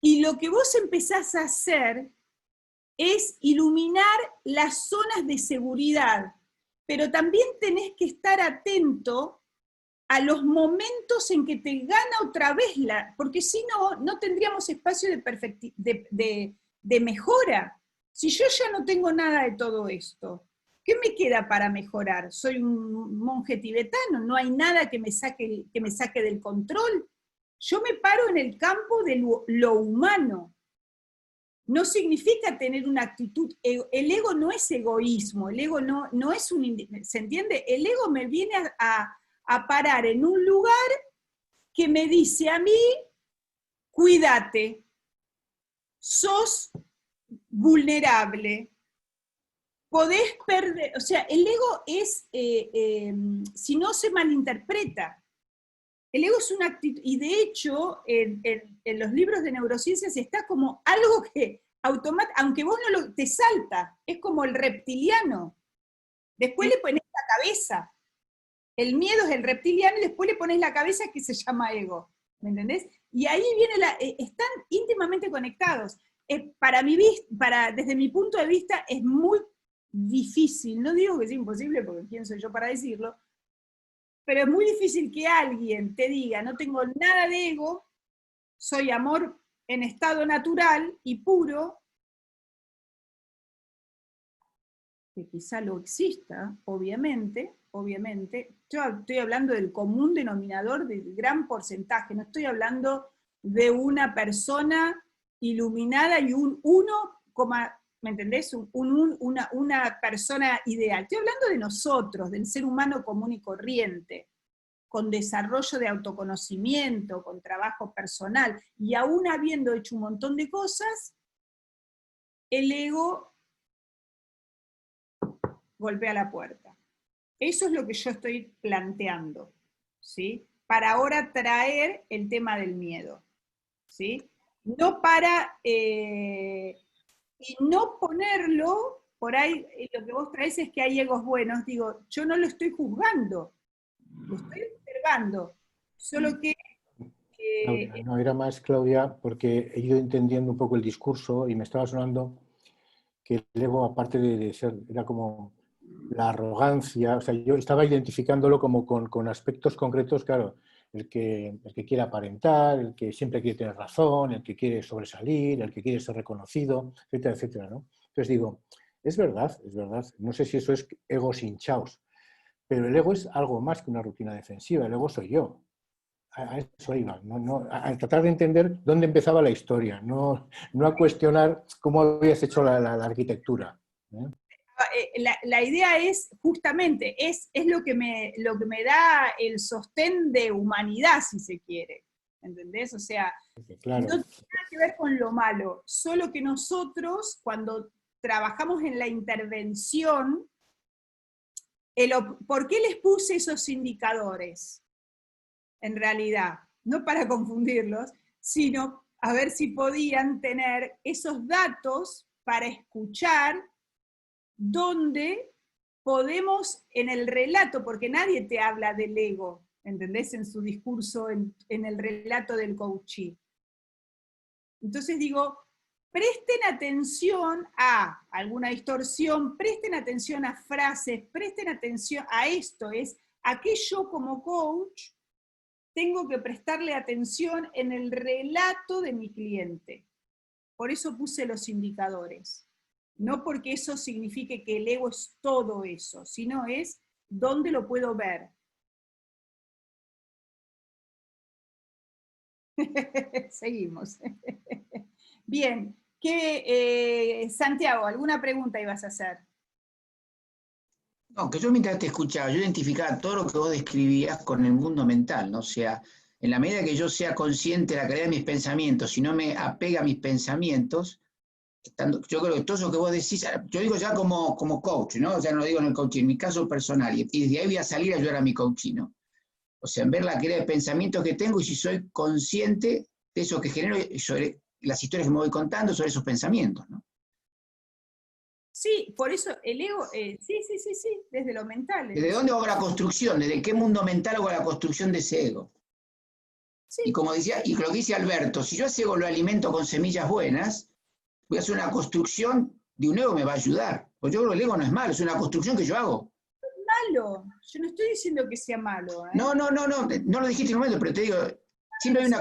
S1: y lo que vos empezás a hacer es iluminar las zonas de seguridad, pero también tenés que estar atento a los momentos en que te gana otra vez porque si no, no tendríamos espacio de mejora. Si yo ya no tengo nada de todo esto, ¿qué me queda para mejorar? ¿Soy un monje tibetano? ¿No hay nada que me saque del control? Yo me paro en el campo de lo humano. No significa tener una actitud, el ego no es egoísmo, el ego no es ¿se entiende? El ego me viene a parar en un lugar que me dice a mí, cuídate, sos vulnerable, podés perder, o sea, el ego es, si no se malinterpreta, el ego es una actitud, y de hecho, en los libros de neurociencias está como algo que aunque vos no te salta, es como el reptiliano. Después le pones la cabeza. El miedo es el reptiliano y después le pones la cabeza que se llama ego. ¿Me entendés? Y ahí viene están íntimamente conectados. Desde mi punto de vista es muy difícil, no digo que es imposible porque quién soy yo para decirlo, pero es muy difícil que alguien te diga, no tengo nada de ego, soy amor en estado natural y puro, que quizá lo exista, obviamente, yo estoy hablando del común denominador del gran porcentaje, no estoy hablando de una persona iluminada y un 1, ¿me entendés? Una persona ideal. Estoy hablando de nosotros, del ser humano común y corriente, con desarrollo de autoconocimiento, con trabajo personal, y aún habiendo hecho un montón de cosas, el ego golpea la puerta. Eso es lo que yo estoy planteando, ¿sí? Para ahora traer el tema del miedo, ¿sí? No para, y no ponerlo, por ahí lo que vos traes es que hay egos buenos, digo, yo no lo estoy juzgando, lo estoy observando, solo que...
S5: No, era más, Claudia, porque he ido entendiendo un poco el discurso y me estaba sonando que el ego, aparte de ser, era como la arrogancia, o sea, yo estaba identificándolo como con aspectos concretos, claro, el que quiere aparentar, el que siempre quiere tener razón, el que quiere sobresalir, el que quiere ser reconocido, etcétera, etcétera, ¿no? Entonces digo, es verdad, no sé si eso es egos hinchaos, pero el ego es algo más que una rutina defensiva, el ego soy yo. A eso iba, a tratar de entender dónde empezaba la historia, no a cuestionar cómo habías hecho la arquitectura.
S1: La idea es, justamente, es lo que me da el sostén de humanidad, si se quiere. ¿entendés? O sea,
S5: claro.
S1: no tiene nada que ver con lo malo, solo que nosotros, cuando trabajamos en la intervención, ¿por qué les puse esos indicadores? En realidad, no para confundirlos, sino a ver si podían tener esos datos para escuchar donde podemos, en el relato, porque nadie te habla del ego, ¿entendés? En su discurso, en el relato del coaching. Entonces digo, presten atención a alguna distorsión, presten atención a frases, presten atención a esto, es a qué yo como coach tengo que prestarle atención en el relato de mi cliente. Por eso puse los indicadores. No porque eso signifique que el ego es todo eso, sino es dónde lo puedo ver. Seguimos. Bien, Santiago, ¿alguna pregunta ibas a hacer?
S4: No, que yo mientras te escuchaba, yo identificaba todo lo que vos describías con el mundo mental, ¿no? O sea, en la medida que yo sea consciente de la calidad de mis pensamientos, si no me apega a mis pensamientos, yo creo que todo eso que vos decís, yo digo ya como coach, ¿no? Ya no lo digo en el coaching, en mi caso personal, y desde ahí voy a salir a ayudar a mi coaching, ¿no? O sea, en ver la calidad de pensamientos que tengo y si soy consciente de eso que genero, sobre las historias que me voy contando, sobre esos pensamientos, ¿no?
S1: Sí, por eso el ego, sí, desde lo mental.
S4: ¿Desde dónde hago la construcción? ¿Desde qué mundo mental hago la construcción de ese ego?
S1: Sí.
S4: Y como decía, y lo que dice Alberto, si yo ese ego lo alimento con semillas buenas, voy a hacer una construcción de un ego que me va a ayudar. Porque yo creo que el ego no es malo, es una construcción que yo hago.
S1: Malo, yo no estoy diciendo que sea malo.
S4: No lo dijiste en un momento, pero te digo, siempre hay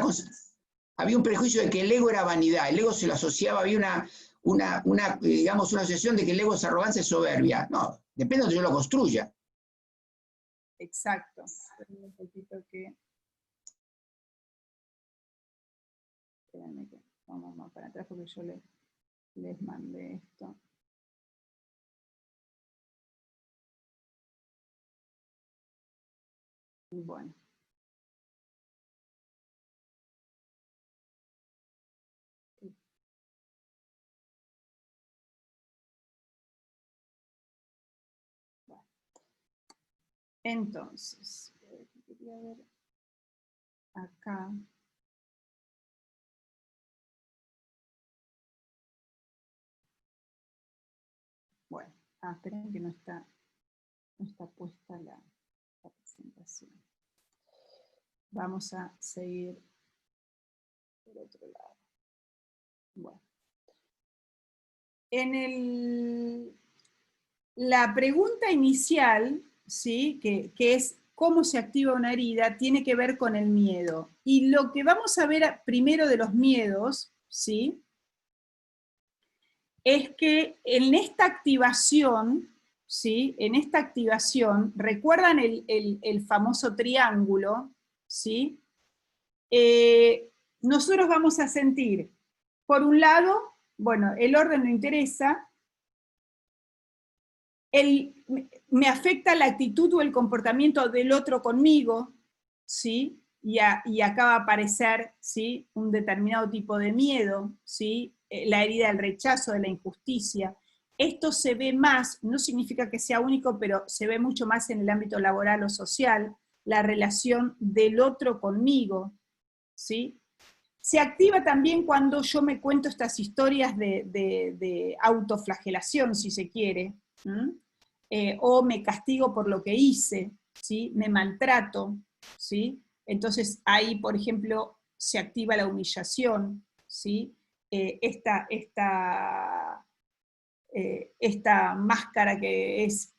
S4: había un prejuicio de que el ego era vanidad, el ego se lo asociaba, había digamos, una asociación de que el ego es arrogancia y soberbia. No, depende de donde yo lo construya.
S1: Exacto. Un poquito que... Espérenme que vamos más para atrás porque yo les mandé esto. Bueno. Entonces, quería ver acá. Bueno, esperen que no está puesta la presentación. Vamos a seguir por otro lado. Bueno. La pregunta inicial, ¿sí? que es cómo se activa una herida, tiene que ver con el miedo. Y lo que vamos a ver primero de los miedos, ¿sí? es que en esta activación, ¿sí? En esta activación, ¿recuerdan el famoso triángulo? ¿Sí? Nosotros vamos a sentir, por un lado, bueno, el orden no interesa, me afecta la actitud o el comportamiento del otro conmigo, ¿sí? Y acá va a aparecer, ¿sí? Un determinado tipo de miedo, ¿sí? La herida del rechazo, de la injusticia. Esto se ve más, no significa que sea único, pero se ve mucho más en el ámbito laboral o social, la relación del otro conmigo, ¿sí? Se activa también cuando yo me cuento estas historias de autoflagelación, si se quiere, o me castigo por lo que hice, ¿sí? Me maltrato, ¿sí? Entonces ahí, por ejemplo, se activa la humillación, ¿sí? Esta máscara que es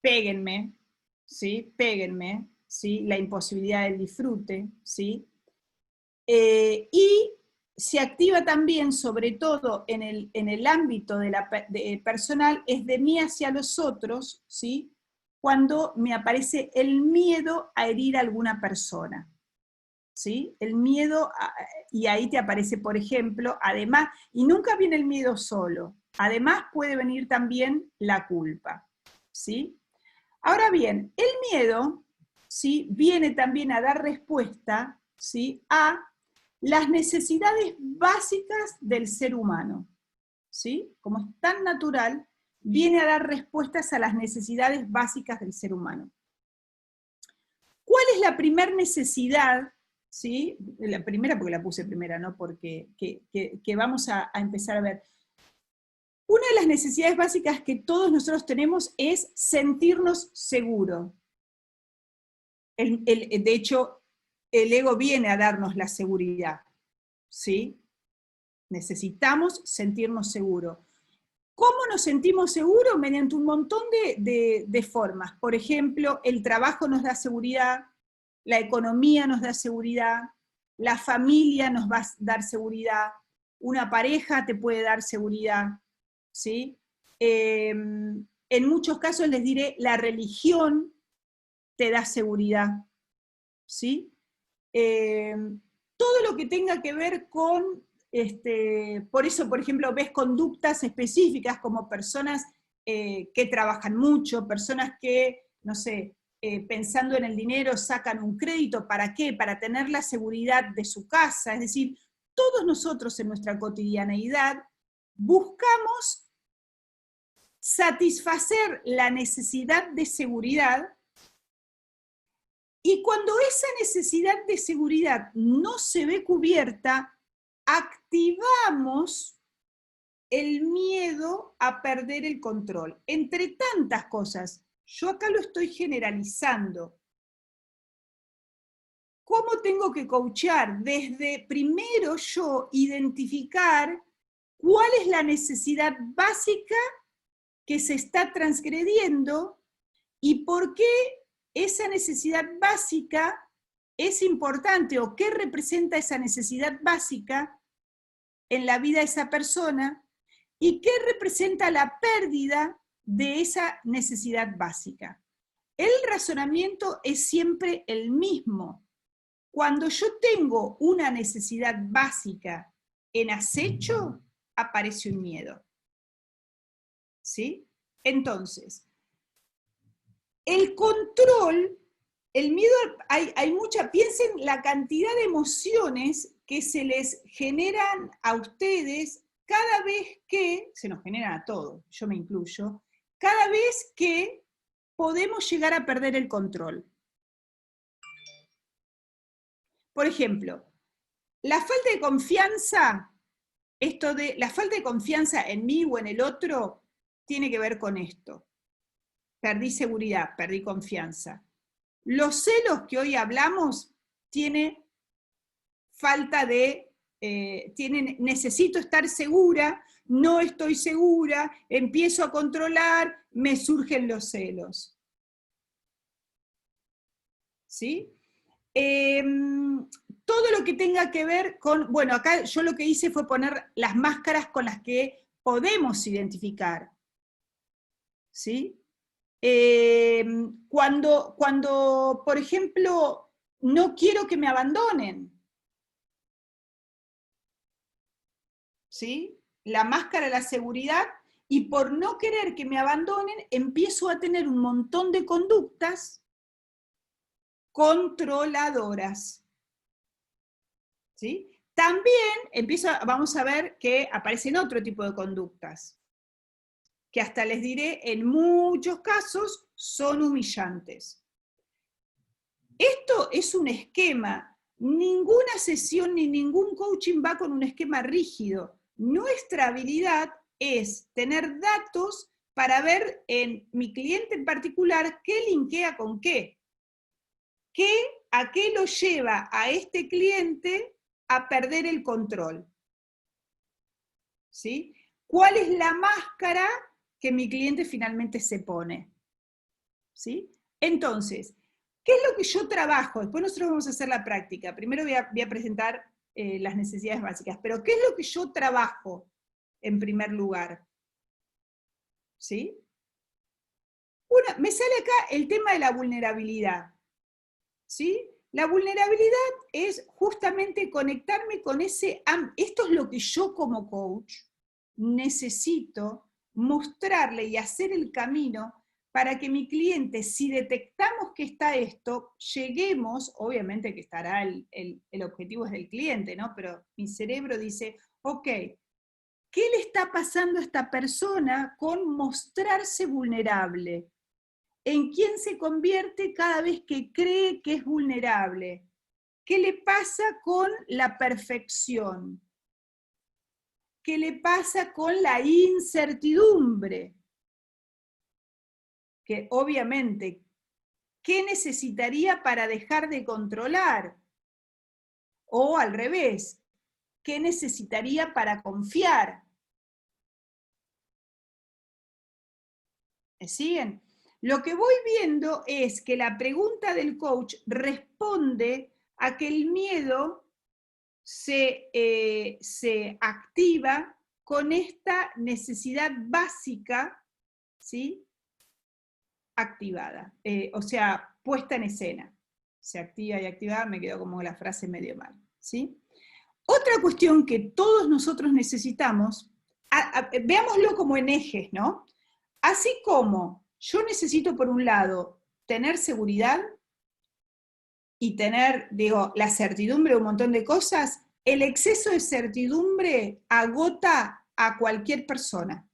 S1: péguenme, ¿sí? Péguenme, ¿sí? La imposibilidad del disfrute, ¿sí? Y se activa también, sobre todo en el ámbito personal, es de mí hacia los otros, ¿sí? Cuando me aparece el miedo a herir a alguna persona, ¿sí? El miedo, y ahí te aparece, por ejemplo, además, y nunca viene el miedo solo, además puede venir también la culpa, ¿sí? Ahora bien, el miedo, ¿sí? Viene también a dar respuesta ¿sí?, a las necesidades básicas del ser humano, ¿sí? Como es tan natural, viene a dar respuestas a las necesidades básicas del ser humano. ¿Cuál es la primera necesidad? ¿Sí? La primera, porque la puse primera, ¿no? Porque que vamos a empezar a ver. Una de las necesidades básicas que todos nosotros tenemos es sentirnos seguros. De hecho, el ego viene a darnos la seguridad, ¿sí? Necesitamos sentirnos seguros. ¿Cómo nos sentimos seguros? Mediante un montón de formas. Por ejemplo, el trabajo nos da seguridad, la economía nos da seguridad, la familia nos va a dar seguridad, una pareja te puede dar seguridad, ¿sí? En muchos casos les diré, la religión te da seguridad, ¿sí? Todo lo que tenga que ver con, por eso, por ejemplo, ves conductas específicas como personas que trabajan mucho, personas que, no sé, pensando en el dinero sacan un crédito, ¿para qué? Para tener la seguridad de su casa, es decir, todos nosotros en nuestra cotidianeidad buscamos satisfacer la necesidad de seguridad. Y cuando esa necesidad de seguridad no se ve cubierta, activamos el miedo a perder el control. Entre tantas cosas, yo acá lo estoy generalizando. ¿Cómo tengo que coachear? Desde primero yo identificar cuál es la necesidad básica que se está transgrediendo y por qué esa necesidad básica es importante, o qué representa esa necesidad básica en la vida de esa persona, y qué representa la pérdida de esa necesidad básica. El razonamiento es siempre el mismo. Cuando yo tengo una necesidad básica en acecho, aparece un miedo. ¿Sí? Entonces, el control, el miedo, hay mucha, piensen la cantidad de emociones que se les generan a ustedes cada vez que, se nos generan a todos, yo me incluyo, cada vez que podemos llegar a perder el control. Por ejemplo, la falta de confianza, la falta de confianza en mí o en el otro, tiene que ver con esto. Perdí seguridad, perdí confianza. Los celos que hoy hablamos tiene falta de, necesito estar segura, no estoy segura, empiezo a controlar, me surgen los celos. ¿Sí? Todo lo que tenga que ver con, bueno, acá yo lo que hice fue poner las máscaras con las que podemos identificar. ¿Sí? Cuando, por ejemplo, no quiero que me abandonen, ¿sí? La máscara de la seguridad, y por no querer que me abandonen, empiezo a tener un montón de conductas controladoras, ¿sí? También vamos a ver que aparecen otro tipo de conductas, que hasta les diré, en muchos casos, son humillantes. Esto es un esquema. Ninguna sesión ni ningún coaching va con un esquema rígido. Nuestra habilidad es tener datos para ver en mi cliente en particular qué linkea con qué. ¿A qué lo lleva a este cliente a perder el control? ¿Sí? ¿Cuál es la máscara que mi cliente finalmente se pone? ¿Sí? Entonces, ¿qué es lo que yo trabajo? Después nosotros vamos a hacer la práctica. Primero voy a presentar las necesidades básicas, pero ¿qué es lo que yo trabajo en primer lugar? ¿Sí? Me sale acá el tema de la vulnerabilidad. ¿Sí? La vulnerabilidad es justamente conectarme con ese, esto es lo que yo como coach necesito mostrarle y hacer el camino para que mi cliente, si detectamos que está esto, lleguemos, obviamente que estará el objetivo es del cliente, ¿no? Pero mi cerebro dice, ok, ¿qué le está pasando a esta persona con mostrarse vulnerable? ¿En quién se convierte cada vez que cree que es vulnerable? ¿Qué le pasa con la perfección? ¿Qué le pasa con la incertidumbre? Que obviamente, ¿qué necesitaría para dejar de controlar? O al revés, ¿qué necesitaría para confiar? ¿Me siguen? Lo que voy viendo es que la pregunta del coach responde a que el miedo se activa con esta necesidad básica, ¿sí? Activada, o sea, puesta en escena. Se activa y activada, me quedó como la frase medio mal, ¿sí? Otra cuestión que todos nosotros necesitamos, veámoslo como en ejes, ¿no? Así como yo necesito, por un lado, tener seguridad y tener, digo, la certidumbre de un montón de cosas, el exceso de certidumbre agota a cualquier persona.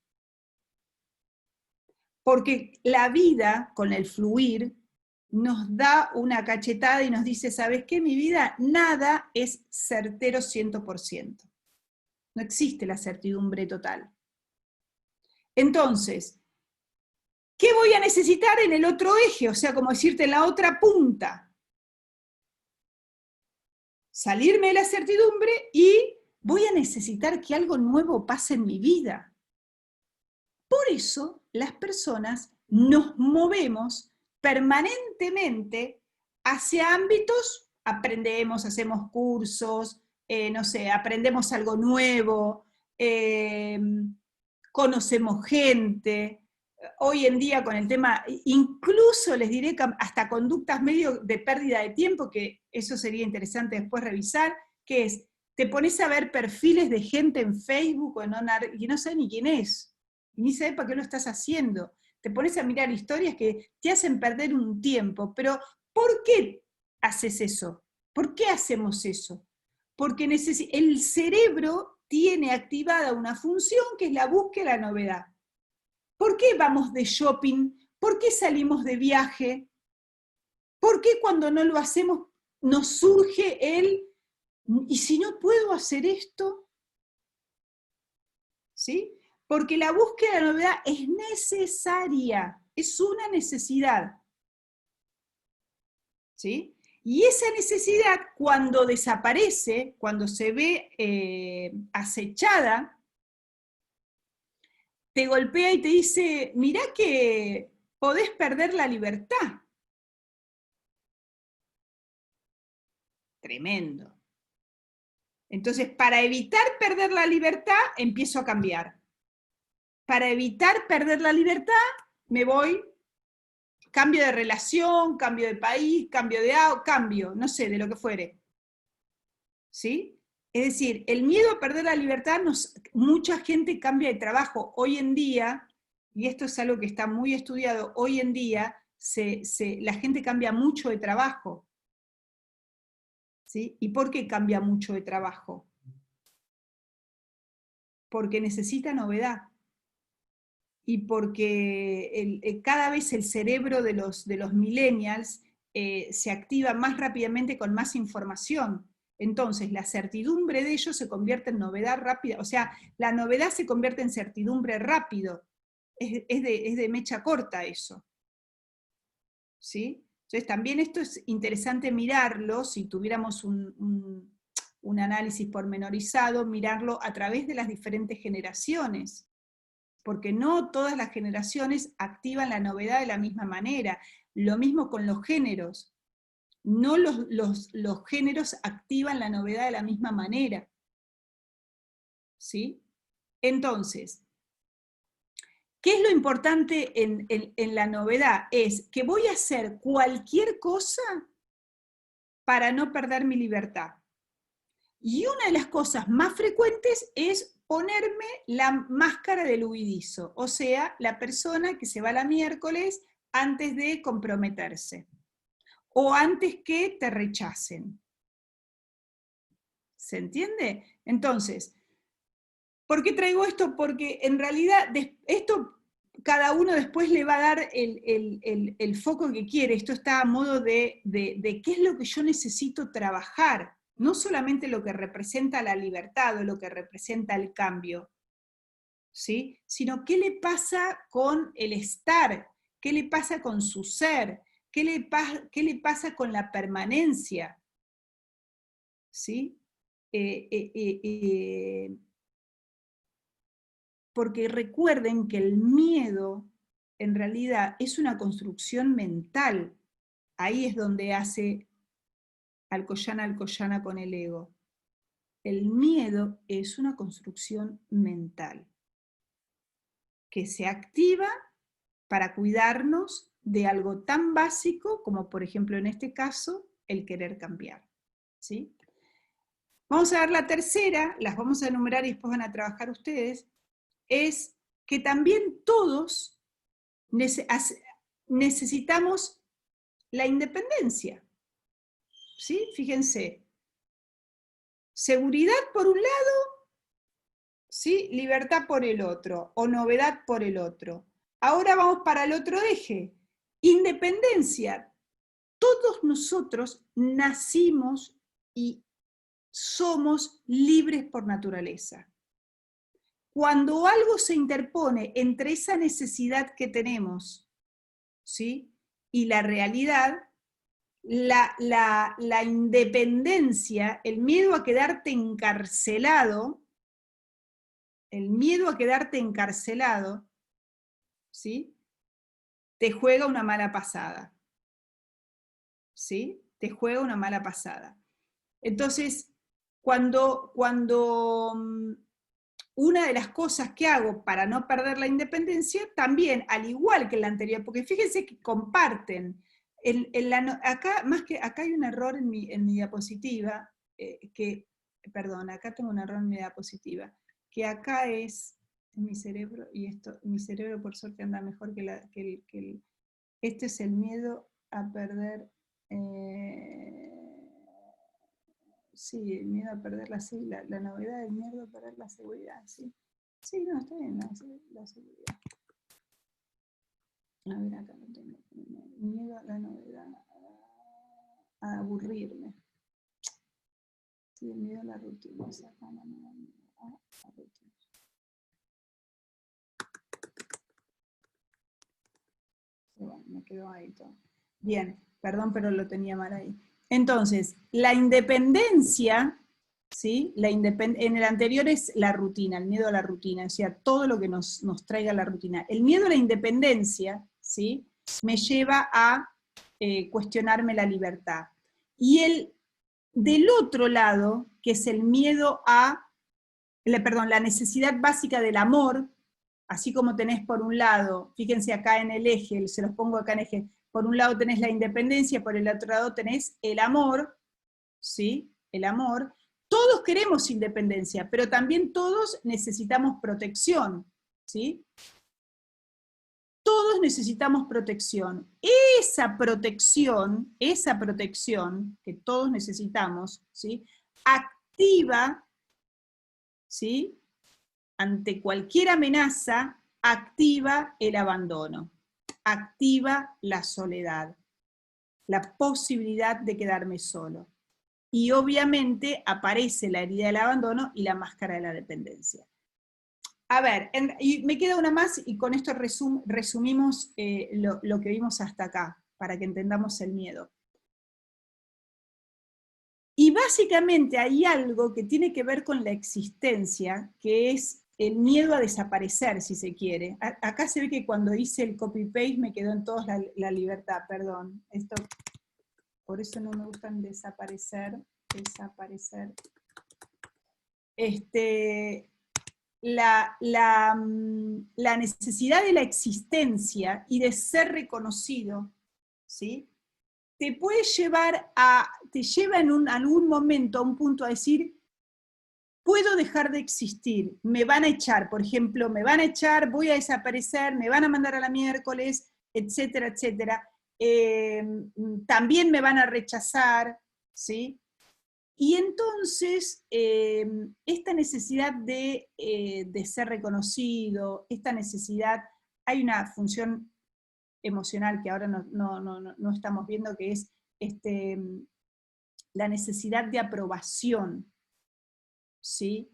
S1: Porque la vida, con el fluir, nos da una cachetada y nos dice, ¿sabes qué, mi vida? Nada es certero 100%. No existe la certidumbre total. Entonces, ¿qué voy a necesitar en el otro eje? O sea, como decirte, en la otra punta. Salirme de la certidumbre y voy a necesitar que algo nuevo pase en mi vida. Por eso las personas nos movemos permanentemente hacia ámbitos, aprendemos, hacemos cursos, no sé, aprendemos algo nuevo, conocemos gente. Hoy en día con el tema, incluso les diré que hasta conductas medio de pérdida de tiempo, que eso sería interesante después revisar, que es, te pones a ver perfiles de gente en Facebook o y no sabes ni quién es. Y ni sabes para qué lo estás haciendo. Te pones a mirar historias que te hacen perder un tiempo. Pero, ¿por qué haces eso? ¿Por qué hacemos eso? Porque el cerebro tiene activada una función que es la búsqueda de la novedad. ¿Por qué vamos de shopping? ¿Por qué salimos de viaje? ¿Por qué cuando no lo hacemos nos surge el, ¿y si no puedo hacer esto? ¿Sí? Porque la búsqueda de la novedad es necesaria, es una necesidad. ¿Sí? Y esa necesidad, cuando desaparece, cuando se ve acechada, te golpea y te dice, mirá que podés perder la libertad. Tremendo. Entonces, para evitar perder la libertad, empiezo a cambiar. Para evitar perder la libertad, me voy, cambio de relación, cambio de país, cambio, no sé, de lo que fuere. ¿Sí? Es decir, el miedo a perder la libertad, mucha gente cambia de trabajo. Hoy en día, y esto es algo que está muy estudiado, hoy en día la gente cambia mucho de trabajo. ¿Sí? ¿Y por qué cambia mucho de trabajo? Porque necesita novedad. Y porque cada vez el cerebro de los millennials se activa más rápidamente con más información. Entonces, la certidumbre de ellos se convierte en novedad rápida, o sea, la novedad se convierte en certidumbre rápido. Es de mecha corta eso. ¿Sí? Entonces, también esto es interesante mirarlo, si tuviéramos un análisis pormenorizado, mirarlo a través de las diferentes generaciones. Porque no todas las generaciones activan la novedad de la misma manera. Lo mismo con los géneros. No los géneros activan la novedad de la misma manera. ¿Sí? Entonces, ¿qué es lo importante en la novedad? Es que voy a hacer cualquier cosa para no perder mi libertad. Y una de las cosas más frecuentes es ponerme la máscara del huidizo, o sea, la persona que se va la miércoles antes de comprometerse, o antes que te rechacen. ¿Se entiende? Entonces, ¿por qué traigo esto? Porque en realidad esto cada uno después le va a dar el foco que quiere. Esto está a modo de qué es lo que yo necesito trabajar, no solamente lo que representa la libertad o lo que representa el cambio, ¿sí? Sino qué le pasa con el estar, qué le pasa con su ser, qué le pasa con la permanencia, ¿sí? Porque recuerden que el miedo en realidad es una construcción mental. Ahí es donde hace Alcoyana con el ego. El miedo es una construcción mental que se activa para cuidarnos de algo tan básico como, por ejemplo, en este caso, el querer cambiar, ¿sí? Vamos a ver la tercera, las vamos a enumerar y después van a trabajar ustedes, es que también todos necesitamos la independencia, ¿sí? Fíjense, seguridad por un lado, ¿sí? Libertad por el otro, o novedad por el otro. Ahora vamos para el otro eje, independencia. Todos nosotros nacimos y somos libres por naturaleza. Cuando algo se interpone entre esa necesidad que tenemos, ¿sí? Y la realidad, la independencia, el miedo a quedarte encarcelado, ¿sí? Te juega una mala pasada, ¿sí? Te juega una mala pasada. Entonces, cuando una de las cosas que hago para no perder la independencia, también, al igual que en la anterior, porque fíjense que comparten, acá hay un error en mi diapositiva, acá tengo un error en mi diapositiva, que acá es en mi cerebro, y mi cerebro por suerte anda mejor este es el miedo a perder, sí, el miedo a perder la novedad, el miedo a perder la seguridad, ¿sí? Sí, no, está bien, la seguridad. A ver, acá lo tengo. Miedo a la novedad, a aburrirme. Sí, el miedo a la rutina. A rutina. Bueno, me quedó ahí todo. Bien, perdón, pero lo tenía mal ahí. Entonces, la independencia, ¿sí? En el anterior es la rutina, el miedo a la rutina, o sea, todo lo que nos traiga la rutina. El miedo a la independencia, ¿sí? Me lleva a cuestionarme la libertad. Y del otro lado, que es el miedo la necesidad básica del amor, así como tenés por un lado, fíjense acá en el eje, se los pongo acá en eje, por un lado tenés la independencia, por el otro lado tenés el amor, ¿sí? El amor. Todos queremos independencia, pero también todos necesitamos protección, ¿sí? Todos necesitamos protección. Esa protección que todos necesitamos, ¿sí? Activa, ¿sí? Ante cualquier amenaza, activa el abandono, activa la soledad, la posibilidad de quedarme solo. Y obviamente aparece la herida del abandono y la máscara de la dependencia. A ver, y me queda una más y con esto resumimos lo que vimos hasta acá, para que entendamos el miedo. Y básicamente hay algo que tiene que ver con la existencia, que es el miedo a desaparecer, si se quiere. Acá se ve que cuando hice el copy-paste me quedó en todos la libertad, perdón. Por eso no me gustan desaparecer. La necesidad de la existencia y de ser reconocido, ¿sí? Te lleva en algún momento a un punto a decir, puedo dejar de existir, me van a echar, por ejemplo, me van a echar, voy a desaparecer, me van a mandar a la miércoles, etcétera, etcétera, también me van a rechazar, ¿sí? Y entonces, esta necesidad de ser reconocido, esta necesidad, hay una función emocional que ahora no estamos viendo, que es la necesidad de aprobación, ¿sí?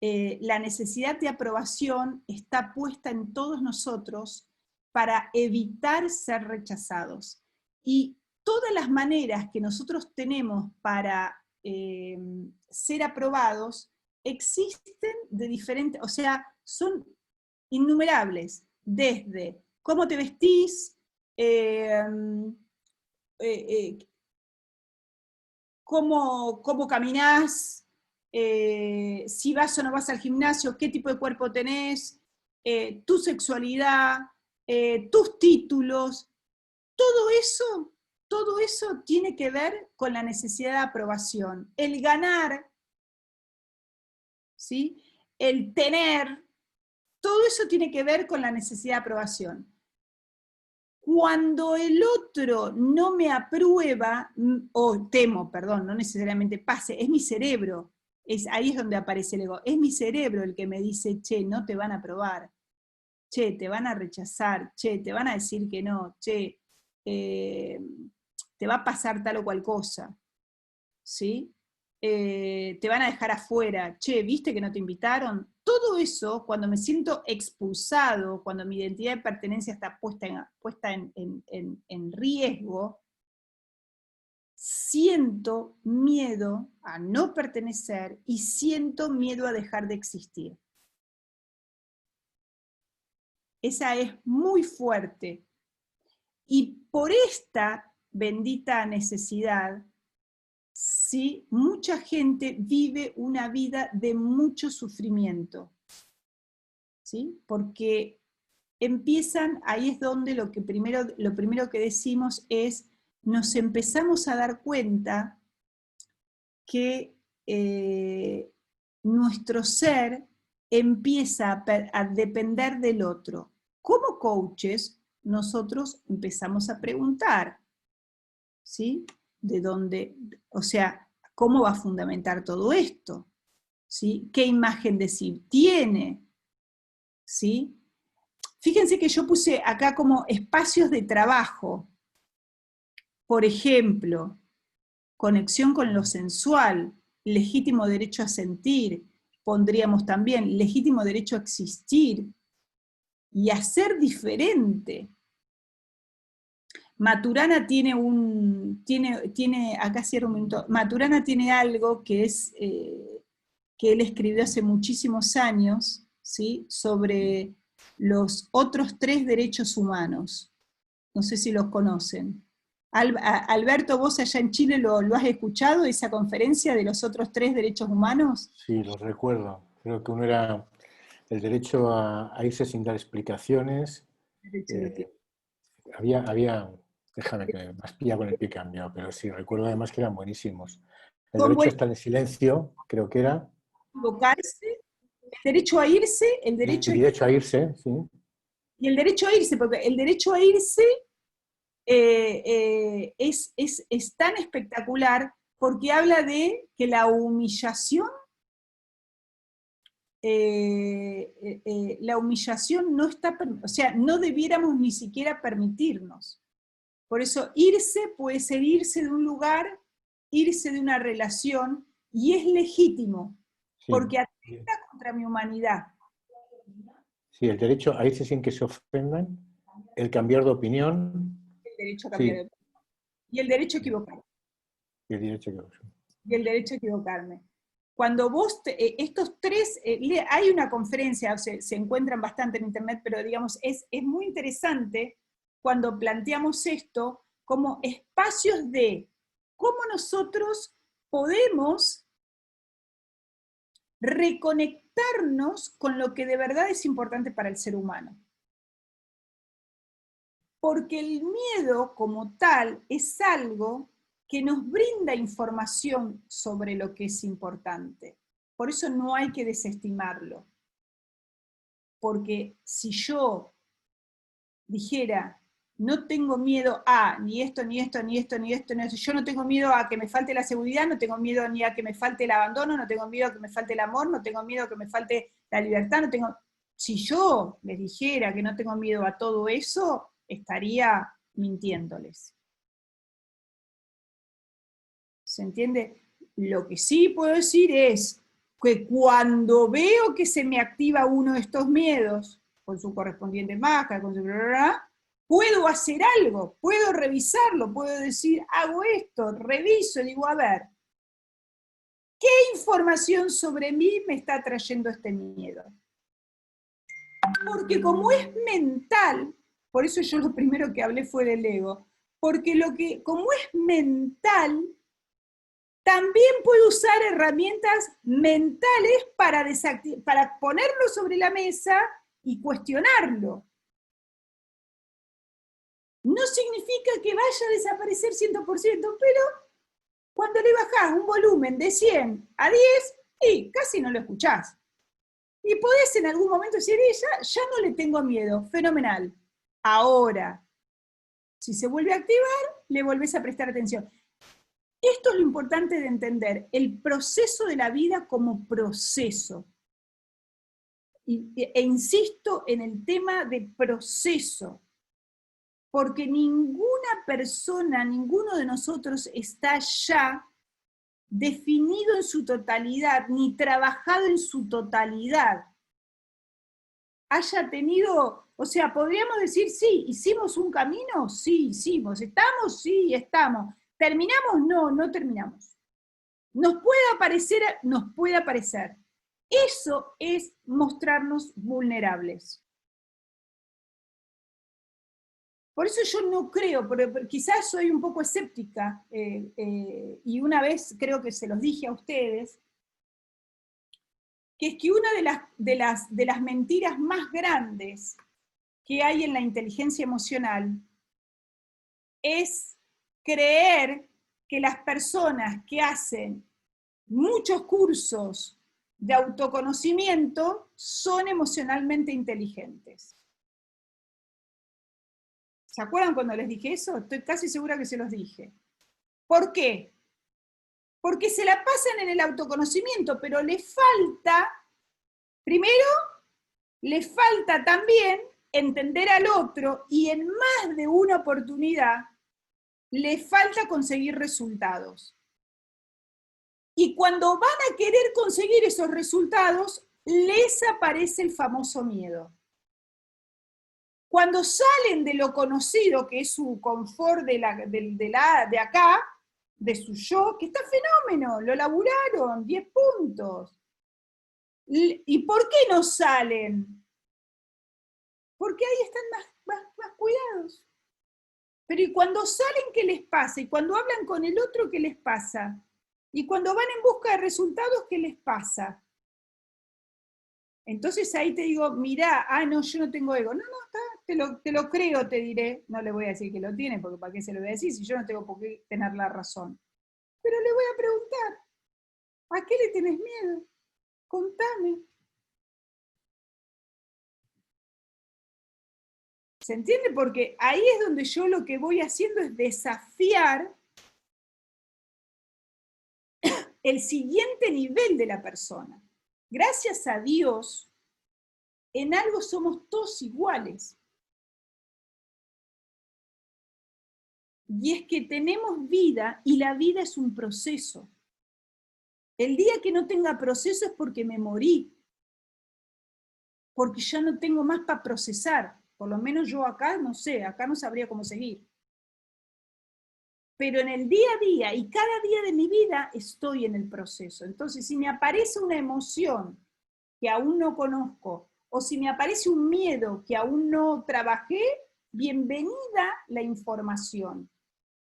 S1: La necesidad de aprobación está puesta en todos nosotros para evitar ser rechazados. Y todas las maneras que nosotros tenemos para ser aprobados existen de diferentes, o sea, son innumerables, desde cómo te vestís, cómo caminás, si vas o no vas al gimnasio, qué tipo de cuerpo tenés, tu sexualidad, tus títulos, todo eso tiene que ver con la necesidad de aprobación. El ganar, ¿sí? El tener, todo eso tiene que ver con la necesidad de aprobación. Cuando el otro no me aprueba, o temo, perdón, no necesariamente pase, es mi cerebro, ahí es donde aparece el ego, es mi cerebro el que me dice, che, no te van a aprobar, che, te van a rechazar, che, te van a decir que no, che, te va a pasar tal o cual cosa, ¿sí? Te van a dejar afuera, che, ¿viste que no te invitaron? Todo eso, cuando me siento expulsado, cuando mi identidad de pertenencia está puesta en riesgo, siento miedo a no pertenecer y siento miedo a dejar de existir. Esa es muy fuerte. Y por esta bendita necesidad, ¿sí? Mucha gente vive una vida de mucho sufrimiento, ¿sí? Porque empiezan, ahí es donde lo primero que decimos es, nos empezamos a dar cuenta que nuestro ser empieza a depender del otro. Como coaches, nosotros empezamos a preguntar, ¿sí? De dónde, o sea, ¿cómo va a fundamentar todo esto? ¿Sí? ¿Qué imagen de sí tiene? ¿Sí? Fíjense que yo puse acá como espacios de trabajo. Por ejemplo, conexión con lo sensual, legítimo derecho a sentir, pondríamos también legítimo derecho a existir y a ser diferente. Maturana acá cierro un minuto, Maturana tiene algo que es, que él escribió hace muchísimos años, ¿sí? Sobre los otros 3 derechos humanos. No sé si los conocen. Alberto, vos allá en Chile lo has escuchado, esa conferencia de los otros 3 derechos humanos.
S5: Sí, los recuerdo. Creo que uno era el derecho a irse sin dar explicaciones. Había, déjame que me has pillado con el pie cambiado, pero sí, recuerdo además que eran buenísimos. El derecho a estar en silencio, creo que era.
S1: Equivocarse, el derecho a irse, el derecho
S5: a irse, sí.
S1: Y el derecho a irse, porque el derecho a irse es tan espectacular porque habla de que la humillación no está, o sea, no debiéramos ni siquiera permitirnos. Por eso irse puede ser irse de un lugar, irse de una relación, y es legítimo, sí, porque atenta contra mi humanidad.
S5: Sí, el derecho a irse sin que se ofendan, el cambiar de opinión.
S1: El derecho a cambiar de opinión. Y el derecho a equivocarme.
S5: Y el derecho a equivocarme.
S1: Y el derecho a equivocarme. Cuando vos, estos 3, hay una conferencia, se encuentran bastante en internet, pero digamos, es muy interesante cuando planteamos esto como espacios de cómo nosotros podemos reconectarnos con lo que de verdad es importante para el ser humano. Porque el miedo como tal es algo que nos brinda información sobre lo que es importante. Por eso no hay que desestimarlo. Porque si yo dijera, no tengo miedo a ni esto, ni esto, ni esto, ni esto, ni esto. Yo no tengo miedo a que me falte la seguridad, no tengo miedo ni a que me falte el abandono, no tengo miedo a que me falte el amor, no tengo miedo a que me falte la libertad, no tengo... Si yo les dijera que no tengo miedo a todo eso, estaría mintiéndoles. ¿Se entiende? Lo que sí puedo decir es que cuando veo que se me activa uno de estos miedos, con su correspondiente máscara, con su... puedo hacer algo, puedo revisarlo, puedo decir, hago esto, reviso, digo, a ver, ¿qué información sobre mí me está trayendo este miedo? Porque como es mental, por eso yo lo primero que hablé fue del ego, porque como es mental, también puedo usar herramientas mentales para ponerlo sobre la mesa y cuestionarlo. No significa que vaya a desaparecer 100%, pero cuando le bajás un volumen de 100 a 10, y casi no lo escuchás. Y podés en algún momento decir, ya no le tengo miedo, fenomenal. Ahora, si se vuelve a activar, le volvés a prestar atención. Esto es lo importante de entender, el proceso de la vida como proceso. E insisto en el tema de proceso, porque ninguna persona, ninguno de nosotros está ya definido en su totalidad, ni trabajado en su totalidad. Haya tenido, o sea, podríamos decir, sí, ¿hicimos un camino? Sí, hicimos. ¿Estamos? Sí, estamos. ¿Terminamos? No, no terminamos. Nos puede aparecer. Eso es mostrarnos vulnerables. Por eso yo no creo, pero quizás soy un poco escéptica, y una vez creo que se los dije a ustedes, que es que una de las mentiras más grandes que hay en la inteligencia emocional es creer que las personas que hacen muchos cursos de autoconocimiento son emocionalmente inteligentes. ¿Se acuerdan cuando les dije eso? Estoy casi segura que se los dije. ¿Por qué? Porque se la pasan en el autoconocimiento, pero le falta, primero, le falta también entender al otro y en más de una oportunidad le falta conseguir resultados. Y cuando van a querer conseguir esos resultados, les aparece el famoso miedo. Cuando salen de lo conocido, que es su confort de acá, de su yo, que está fenómeno, lo laburaron, 10 puntos. ¿Y por qué no salen? Porque ahí están más cuidados. Pero ¿y cuando salen, qué les pasa? ¿Y cuando hablan con el otro, qué les pasa? ¿Y cuando van en busca de resultados, qué les pasa? Entonces ahí te digo, mirá, no, yo no tengo ego. No, te lo creo, te diré. No le voy a decir que lo tiene, porque ¿para qué se lo voy a decir si yo no tengo por qué tener la razón? Pero le voy a preguntar, ¿a qué le tenés miedo? Contame. ¿Se entiende? Porque ahí es donde yo lo que voy haciendo es desafiar el siguiente nivel de la persona. Gracias a Dios, en algo somos todos iguales. Y es que tenemos vida y la vida es un proceso. El día que no tenga proceso es porque me morí. Porque ya no tengo más para procesar. Por lo menos yo acá no sé, acá no sabría cómo seguir. Pero en el día a día y cada día de mi vida estoy en el proceso. Entonces, si me aparece una emoción que aún no conozco, o si me aparece un miedo que aún no trabajé, bienvenida la información.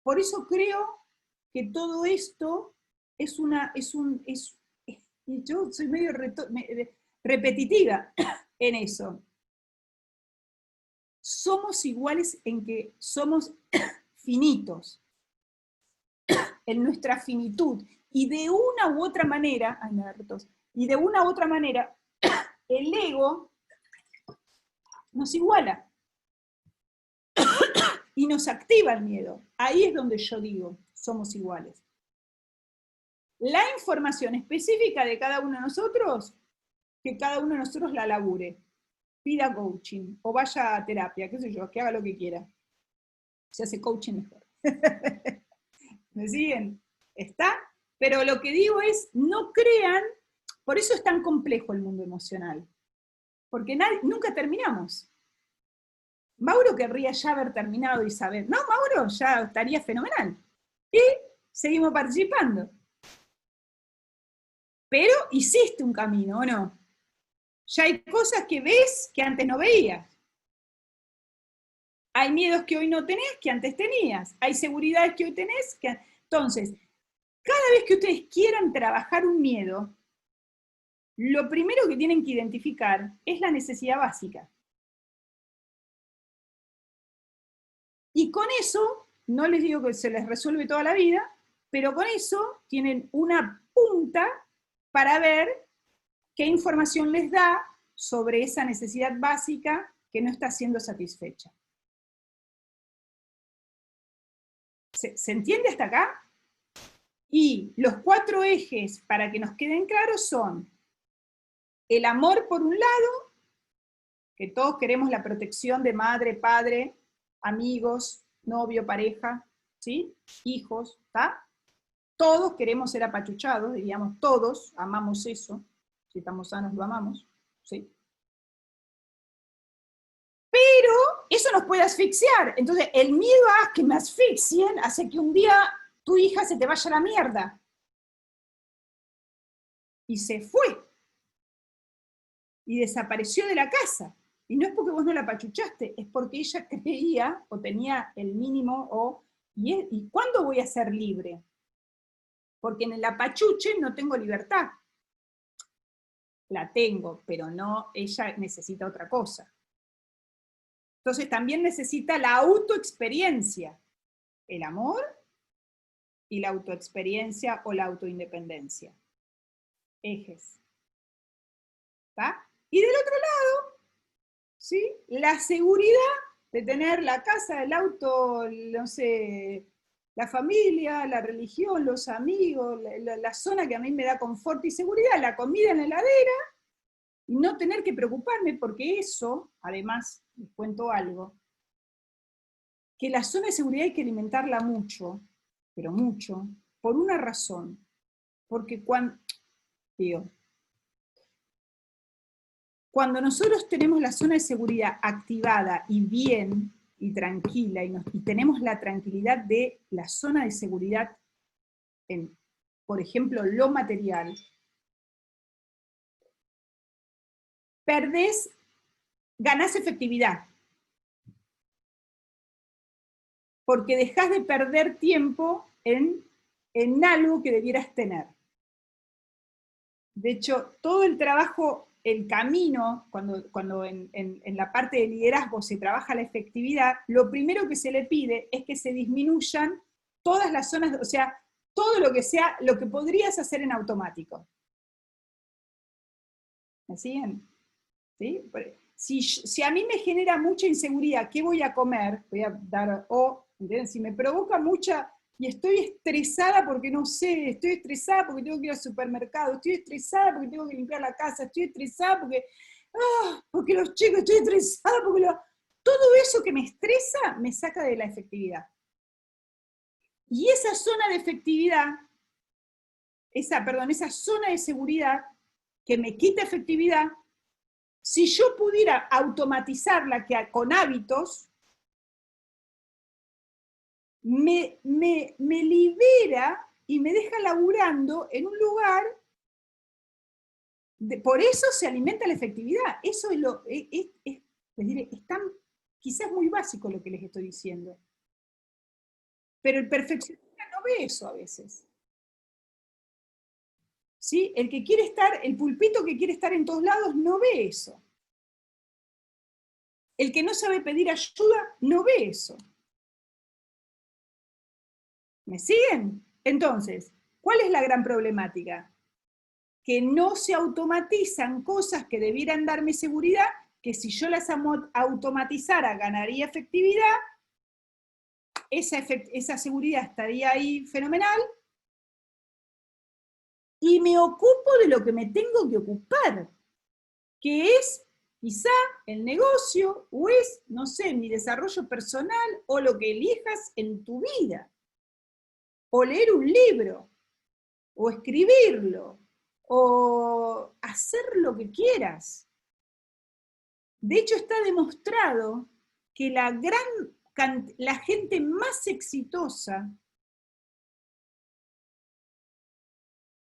S1: Por eso creo que todo esto yo soy medio repetitiva en eso. Somos iguales en que somos finitos, en nuestra finitud, y de una u otra manera, el ego nos iguala. y nos activa el miedo. Ahí es donde yo digo, somos iguales. La información específica de cada uno de nosotros, que cada uno de nosotros la labure, pida coaching, o vaya a terapia, qué sé yo, que haga lo que quiera. Se hace coaching mejor. ¿Me siguen? ¿Está? Pero lo que digo es, no crean, por eso es tan complejo el mundo emocional, porque nunca terminamos. Mauro querría ya haber terminado y saber, no, Mauro ya estaría fenomenal. Y seguimos participando. Pero hiciste un camino, ¿o no? Ya hay cosas que ves que antes no veías. Hay miedos que hoy no tenés que antes tenías. Hay seguridades que hoy tenés que... Entonces, cada vez que ustedes quieran trabajar un miedo, lo primero que tienen que identificar es la necesidad básica. Y con eso, no les digo que se les resuelve toda la vida, pero con eso tienen una punta para ver qué información les da sobre esa necesidad básica que no está siendo satisfecha. ¿Se entiende hasta acá? Y los 4 ejes, para que nos queden claros, son el amor por un lado, que todos queremos la protección de madre, padre, amigos, novio, pareja, ¿sí? Hijos, ¿está? Todos queremos ser apachuchados, diríamos, todos amamos eso, si estamos sanos lo amamos, ¿sí? Pero eso nos puede asfixiar, entonces el miedo a que me asfixien hace que un día tu hija se te vaya a la mierda. Y se fue. Y desapareció de la casa. Y no es porque vos no la apachuchaste, es porque ella creía o tenía el mínimo ¿y cuándo voy a ser libre? Porque en el apachuche no tengo libertad. La tengo, pero no, ella necesita otra cosa. Entonces también necesita la autoexperiencia, el amor y la autoexperiencia o la autoindependencia. Ejes. ¿Está? Y del otro lado, ¿sí? La seguridad de tener la casa, el auto, no sé, la familia, la religión, los amigos, la zona que a mí me da confort y seguridad, la comida en la heladera, y no tener que preocuparme, porque eso, además, les cuento algo, que la zona de seguridad hay que alimentarla mucho, pero mucho, por una razón, porque cuando nosotros tenemos la zona de seguridad activada y bien, y tranquila, y tenemos la tranquilidad de la zona de seguridad en, por ejemplo, lo material, ganás efectividad. Porque dejás de perder tiempo en algo que debieras tener. De hecho, todo el trabajo, el camino, cuando en la parte de liderazgo se trabaja la efectividad, lo primero que se le pide es que se disminuyan todas las zonas, o sea, todo lo que sea, lo que podrías hacer en automático. ¿Me siguen? ¿Sí? Si a mí me genera mucha inseguridad, ¿qué voy a comer? Voy a dar, ¿entienden? Si me provoca mucha, y estoy estresada porque no sé, estoy estresada porque tengo que ir al supermercado, estoy estresada porque tengo que limpiar la casa, estoy estresada porque los chicos, estoy estresada porque todo eso que me estresa me saca de la efectividad. Y esa zona de efectividad, esa zona de seguridad que me quita efectividad, si yo pudiera automatizarla con hábitos, me libera y me deja laburando en un lugar, por eso se alimenta la efectividad. Eso es tan, quizás muy básico lo que les estoy diciendo. Pero el perfeccionista no ve eso a veces. ¿Sí? El pulpito que quiere estar en todos lados no ve eso. El que no sabe pedir ayuda no ve eso. ¿Me siguen? Entonces, ¿cuál es la gran problemática? Que no se automatizan cosas que debieran darme seguridad, que si yo las automatizara ganaría efectividad, esa seguridad estaría ahí fenomenal, y me ocupo de lo que me tengo que ocupar, que es quizá el negocio, o es, no sé, mi desarrollo personal, o lo que elijas en tu vida, o leer un libro, o escribirlo, o hacer lo que quieras. De hecho, está demostrado que la gente más exitosa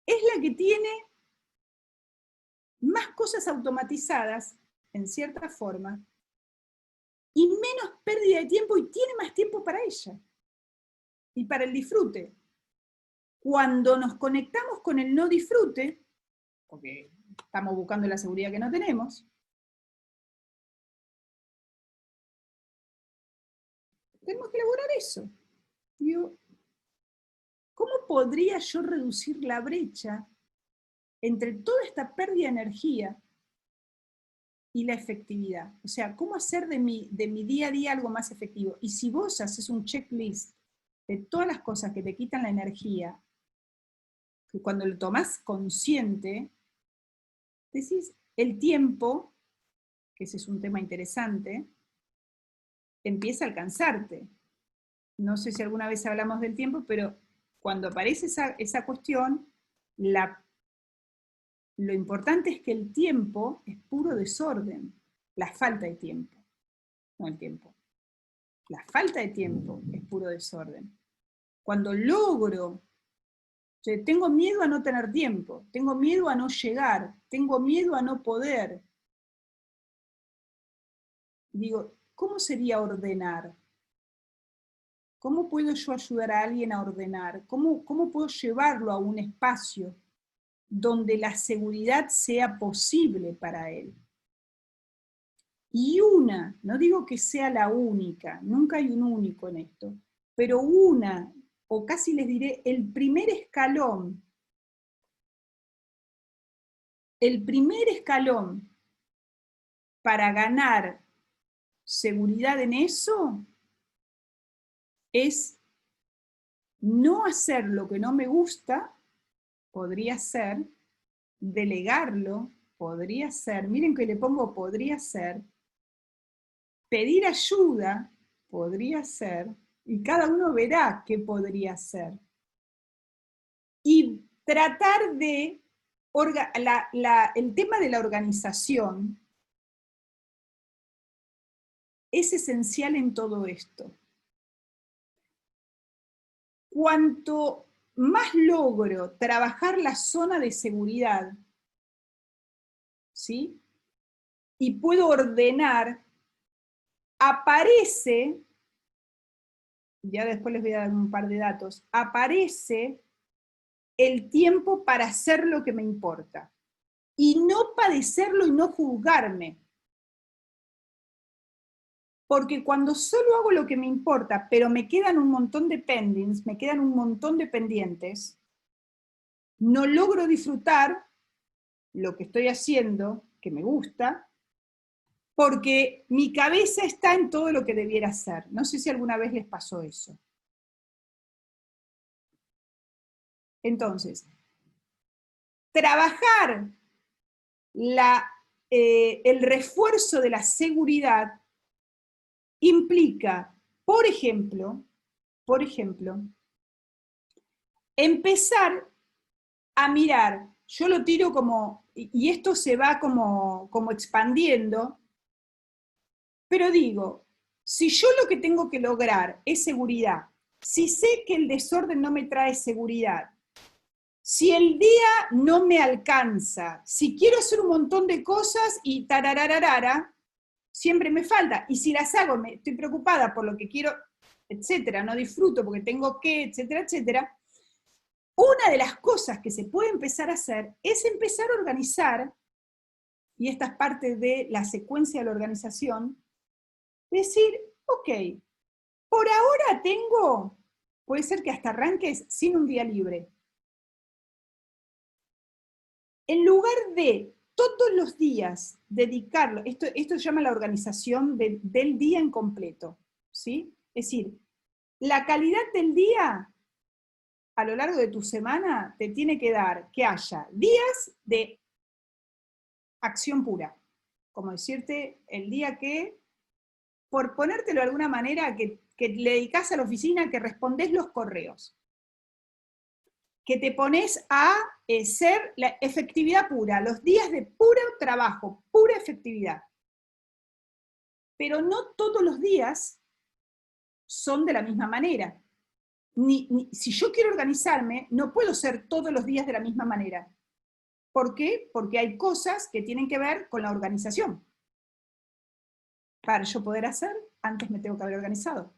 S1: es la que tiene más cosas automatizadas, en cierta forma, y menos pérdida de tiempo, y tiene más tiempo para ella, y para el disfrute. Cuando nos conectamos con el no disfrute, porque estamos buscando la seguridad que no tenemos, tenemos que elaborar eso. Digo, ¿cómo podría yo reducir la brecha entre toda esta pérdida de energía y la efectividad? O sea, ¿cómo hacer de mi día a día algo más efectivo? Y si vos haces un checklist de todas las cosas que te quitan la energía, que cuando lo tomás consciente, decís, el tiempo, que ese es un tema interesante, empieza a alcanzarte. No sé si alguna vez hablamos del tiempo, pero cuando aparece esa cuestión, lo importante es que el tiempo es puro desorden, la falta de tiempo, no el tiempo. La falta de tiempo es puro desorden. Cuando logro, tengo miedo a no tener tiempo, tengo miedo a no llegar, tengo miedo a no poder. Digo, ¿cómo sería ordenar? ¿Cómo puedo yo ayudar a alguien a ordenar? ¿Cómo puedo llevarlo a un espacio donde la seguridad sea posible para él? Y no digo que sea la única, nunca hay un único en esto, pero o casi les diré, el primer escalón para ganar seguridad en eso es no hacer lo que no me gusta, podría ser, delegarlo, podría ser, miren que le pongo podría ser, pedir ayuda, podría ser, y cada uno verá qué podría ser. Y tratar de, el tema de la organización es esencial en todo esto. Cuanto más logro trabajar la zona de seguridad, ¿sí? Y puedo ordenar, aparece, ya después les voy a dar un par de datos, aparece el tiempo para hacer lo que me importa. Y no padecerlo y no juzgarme. Porque cuando solo hago lo que me importa, pero me quedan un montón de pendings, me quedan un montón de pendientes, no logro disfrutar lo que estoy haciendo, que me gusta, porque mi cabeza está en todo lo que debiera hacer. No sé si alguna vez les pasó eso. Entonces, trabajar el refuerzo de la seguridad implica, por ejemplo, empezar a mirar, yo lo tiro como, y esto se va como expandiendo, pero digo, si yo lo que tengo que lograr es seguridad, si sé que el desorden no me trae seguridad, si el día no me alcanza, si quiero hacer un montón de cosas y tarararara, siempre me falta, y si las hago, estoy preocupada por lo que quiero, etcétera, no disfruto porque tengo que, etcétera, etcétera. Una de las cosas que se puede empezar a hacer es empezar a organizar, y esta es parte de la secuencia de la organización, decir, ok, por ahora puede ser que hasta arranques sin un día libre. En lugar de todos los días dedicarlo, esto se llama la organización del día en completo, ¿sí? Es decir, La calidad del día a lo largo de tu semana te tiene que dar que haya días de acción pura. Como decirte, el día que, por ponértelo de alguna manera, que le dedicás a la oficina, que respondés los correos, que te pones a ser la efectividad pura, los días de puro trabajo, pura efectividad. Pero no todos los días son de la misma manera. Si yo quiero organizarme, no puedo ser todos los días de la misma manera. ¿Por qué? Porque hay cosas que tienen que ver con la organización. Para yo poder hacer, antes me tengo que haber organizado.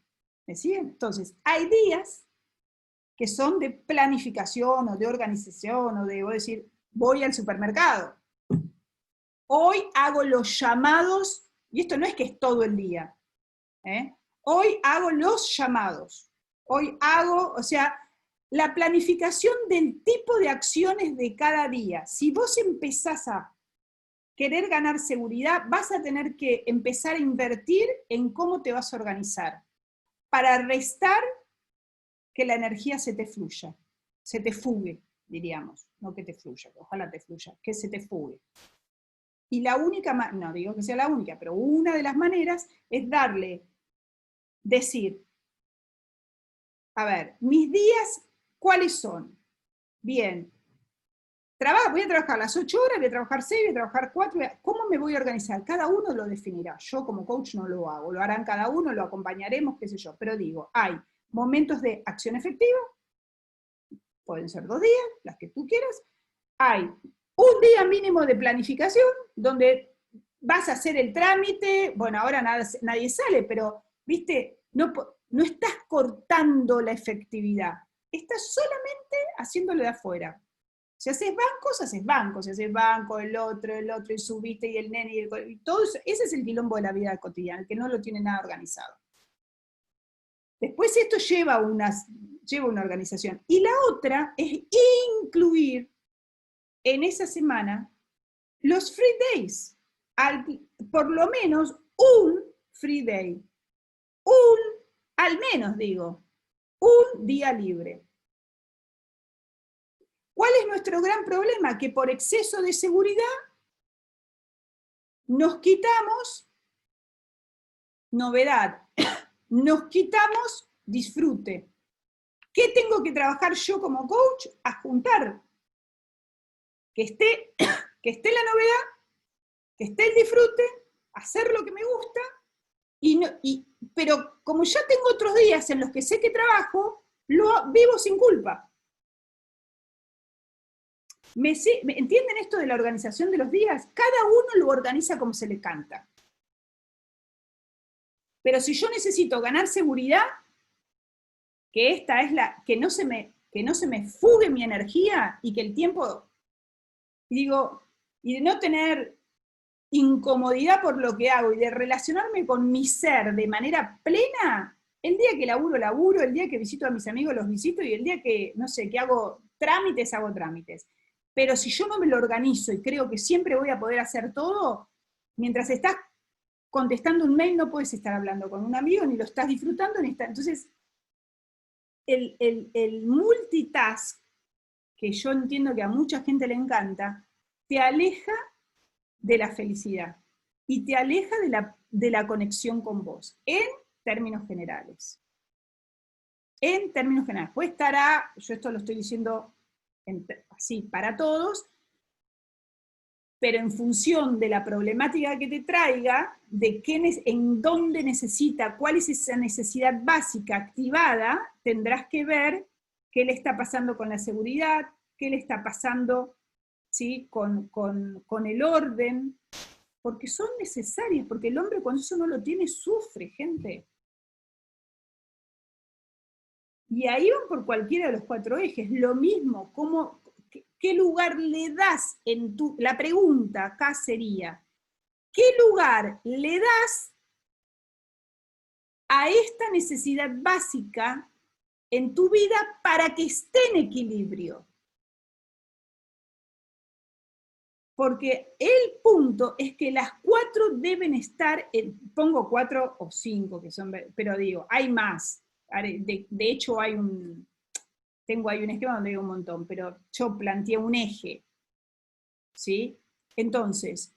S1: ¿Me siguen? Entonces, hay días que son de planificación o de organización o de, voy a decir, voy al supermercado. Hoy hago los llamados, y esto no es que es todo el día. Hoy hago los llamados. Hoy hago, o sea, la planificación del tipo de acciones de cada día. Si vos empezás a querer ganar seguridad, vas a tener que empezar a invertir en cómo te vas a organizar, para restar que la energía se te fluya, se te fugue, diríamos, no que te fluya, ojalá te fluya, que se te fugue. Y la única, no digo que sea la única, pero una de las maneras es decir, a ver, mis días, ¿cuáles son? Bien, voy a trabajar las 8 horas, voy a trabajar 6, voy a trabajar 4, ¿cómo me voy a organizar? Cada uno lo definirá, yo como coach no lo hago, lo harán cada uno, lo acompañaremos, qué sé yo, pero digo, hay momentos de acción efectiva, pueden ser 2 días, las que tú quieras, hay un día mínimo de planificación, donde vas a hacer el trámite, bueno, ahora nadie sale, pero, viste, no estás cortando la efectividad, estás solamente haciéndolo de afuera. Si haces bancos, si haces banco, el otro, y subiste, y el nene, y todo eso, ese es el quilombo de la vida cotidiana, el que no lo tiene nada organizado. Después esto lleva una organización. Y la otra es incluir en esa semana los free days. Por lo menos un free day. Al menos digo, un día libre. ¿Cuál es nuestro gran problema? Que por exceso de seguridad nos quitamos novedad, nos quitamos disfrute. ¿Qué tengo que trabajar yo como coach? A juntar que esté la novedad, que esté el disfrute, hacer lo que me gusta, pero como ya tengo otros días en los que sé que trabajo, lo vivo sin culpa. ¿Me entienden esto de la organización de los días? Cada uno lo organiza como se le canta. Pero si yo necesito ganar seguridad, que esta es que no se me fugue mi energía y que el tiempo, digo, y de no tener incomodidad por lo que hago y de relacionarme con mi ser de manera plena, el día que laburo, el día que visito a mis amigos los visito y el día que, no sé, que hago trámites. Pero si yo no me lo organizo y creo que siempre voy a poder hacer todo, mientras estás contestando un mail no puedes estar hablando con un amigo, ni lo estás disfrutando, ni está. Entonces, el multitask, que yo entiendo que a mucha gente le encanta, te aleja de la felicidad y te aleja de la conexión con vos, en términos generales. En términos generales. Pues yo esto lo estoy diciendo así para todos, pero en función de la problemática que te traiga, en dónde necesita, cuál es esa necesidad básica activada, tendrás que ver qué le está pasando con la seguridad, qué le está pasando, ¿sí?, con el orden, porque son necesarias, porque el hombre cuando eso no lo tiene sufre, gente. Y ahí van por cualquiera de los 4 ejes, lo mismo, ¿qué lugar le das la pregunta acá sería, ¿qué lugar le das a esta necesidad básica en tu vida para que esté en equilibrio? Porque el punto es que las 4 deben estar, pongo 4 o 5, que son, pero digo, hay más. de hecho tengo ahí un esquema donde hay un montón, pero yo planteé un eje, ¿sí? Entonces,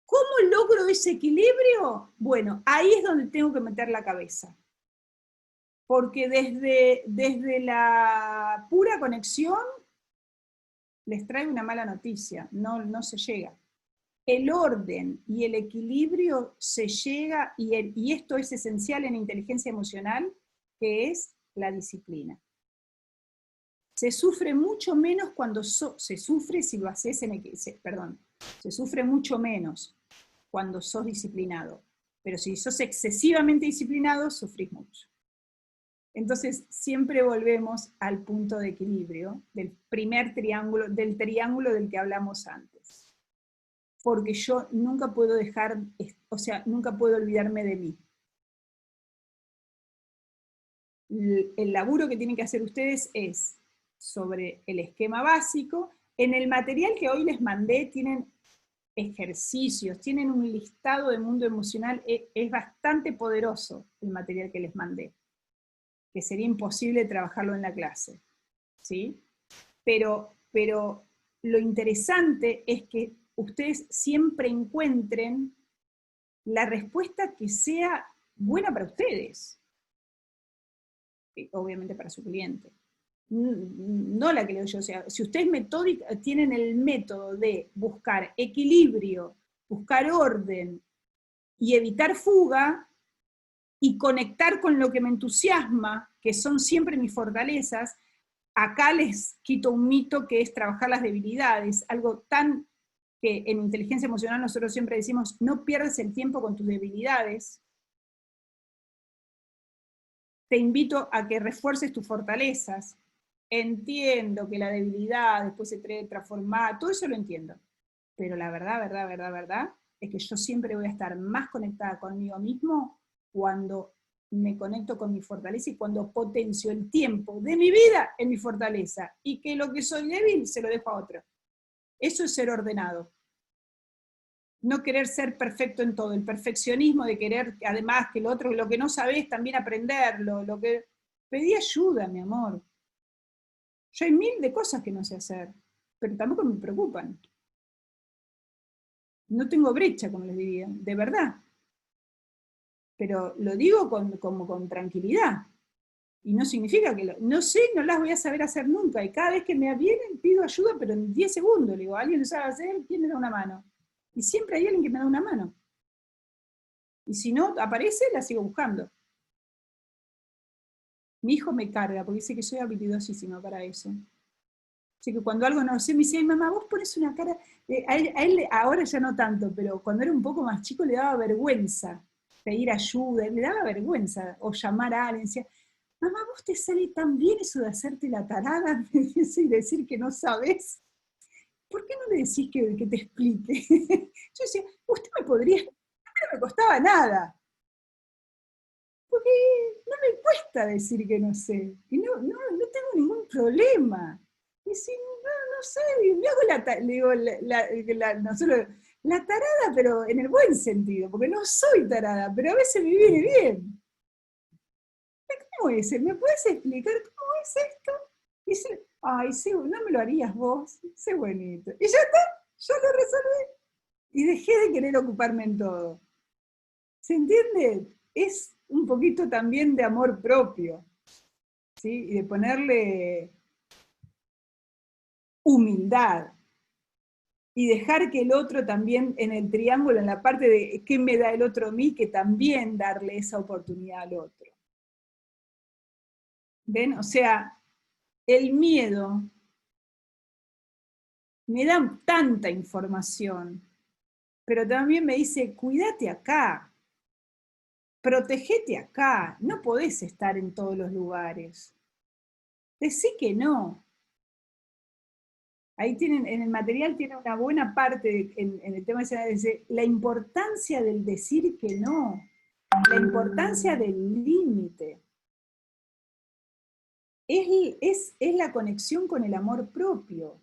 S1: ¿cómo logro ese equilibrio? Bueno, ahí es donde tengo que meter la cabeza. Porque desde la pura conexión les traigo una mala noticia, no se llega. El orden y el equilibrio se llega, y esto es esencial en inteligencia emocional, que es la disciplina. Se sufre mucho menos cuando se sufre si lo haces se sufre mucho menos cuando sos disciplinado, pero si sos excesivamente disciplinado, sufrís mucho. Entonces, siempre volvemos al punto de equilibrio del primer triángulo, del triángulo del que hablamos antes. Porque yo nunca puedo nunca puedo olvidarme de mí. El laburo que tienen que hacer ustedes es sobre el esquema básico. En el material que hoy les mandé tienen ejercicios, tienen un listado de mundo emocional, es bastante poderoso el material que les mandé, que sería imposible trabajarlo en la clase, ¿sí? Pero lo interesante es que ustedes siempre encuentren la respuesta que sea buena para ustedes, obviamente para su cliente. No la que le doy yo, o sea, si ustedes tienen el método de buscar equilibrio, buscar orden y evitar fuga, y conectar con lo que me entusiasma, que son siempre mis fortalezas, acá les quito un mito que es trabajar las debilidades, algo tan que en inteligencia emocional nosotros siempre decimos, no pierdas el tiempo con tus debilidades. Te invito a que refuerces tus fortalezas. Entiendo que la debilidad después se puede transformar, todo eso lo entiendo. Pero la verdad, es que yo siempre voy a estar más conectada conmigo mismo cuando me conecto con mi fortaleza y cuando potencio el tiempo de mi vida en mi fortaleza, y que lo que soy débil se lo dejo a otro. Eso es ser ordenado. No querer ser perfecto en todo, el perfeccionismo de querer, además, que lo que no sabés también aprenderlo, pedí ayuda, mi amor. Yo hay 1000 de cosas que no sé hacer, pero tampoco me preocupan. No tengo brecha, como les diría, de verdad. Pero lo digo como con tranquilidad. Y no significa que no sé, no las voy a saber hacer nunca. Y cada vez que me vienen pido ayuda, pero en 10 segundos. Le digo, ¿alguien lo sabe hacer? ¿Quién me da una mano? Y siempre hay alguien que me da una mano. Y si no aparece, la sigo buscando. Mi hijo me carga, porque dice que soy habilidosísima para eso. Así que cuando algo no lo sé, me dice, ay mamá, vos pones una cara... A él ahora ya no tanto, pero cuando era un poco más chico le daba vergüenza pedir ayuda, le daba vergüenza, o llamar a alguien, decía, mamá, vos te sale tan bien eso de hacerte la tarada, y decir que no sabés. ¿Por qué no le decís que te explique? Yo decía, usted me podría... No me costaba nada. Porque no me cuesta decir que no sé. Y no tengo ningún problema. Y si no sé, me hago no solo la tarada, pero en el buen sentido, porque no soy tarada, pero a veces me viene bien. ¿Cómo es? ¿Me puedes explicar cómo es esto? Y dice, ay, sí, no me lo harías vos, sé bonito. Y ya está, yo lo resolví. Y dejé de querer ocuparme en todo. ¿Se entiende? Es un poquito también de amor propio, ¿sí? Y de ponerle humildad. Y dejar que el otro también, en el triángulo, en la parte de qué me da el otro a mí, que también darle esa oportunidad al otro. ¿Ven? O sea, el miedo me da tanta información, pero también me dice, cuídate acá, protegete acá, no podés estar en todos los lugares. Decí que no. Ahí tienen, en el material tiene una buena parte, en el tema de la importancia del decir que no, la importancia del límite. Es la conexión con el amor propio.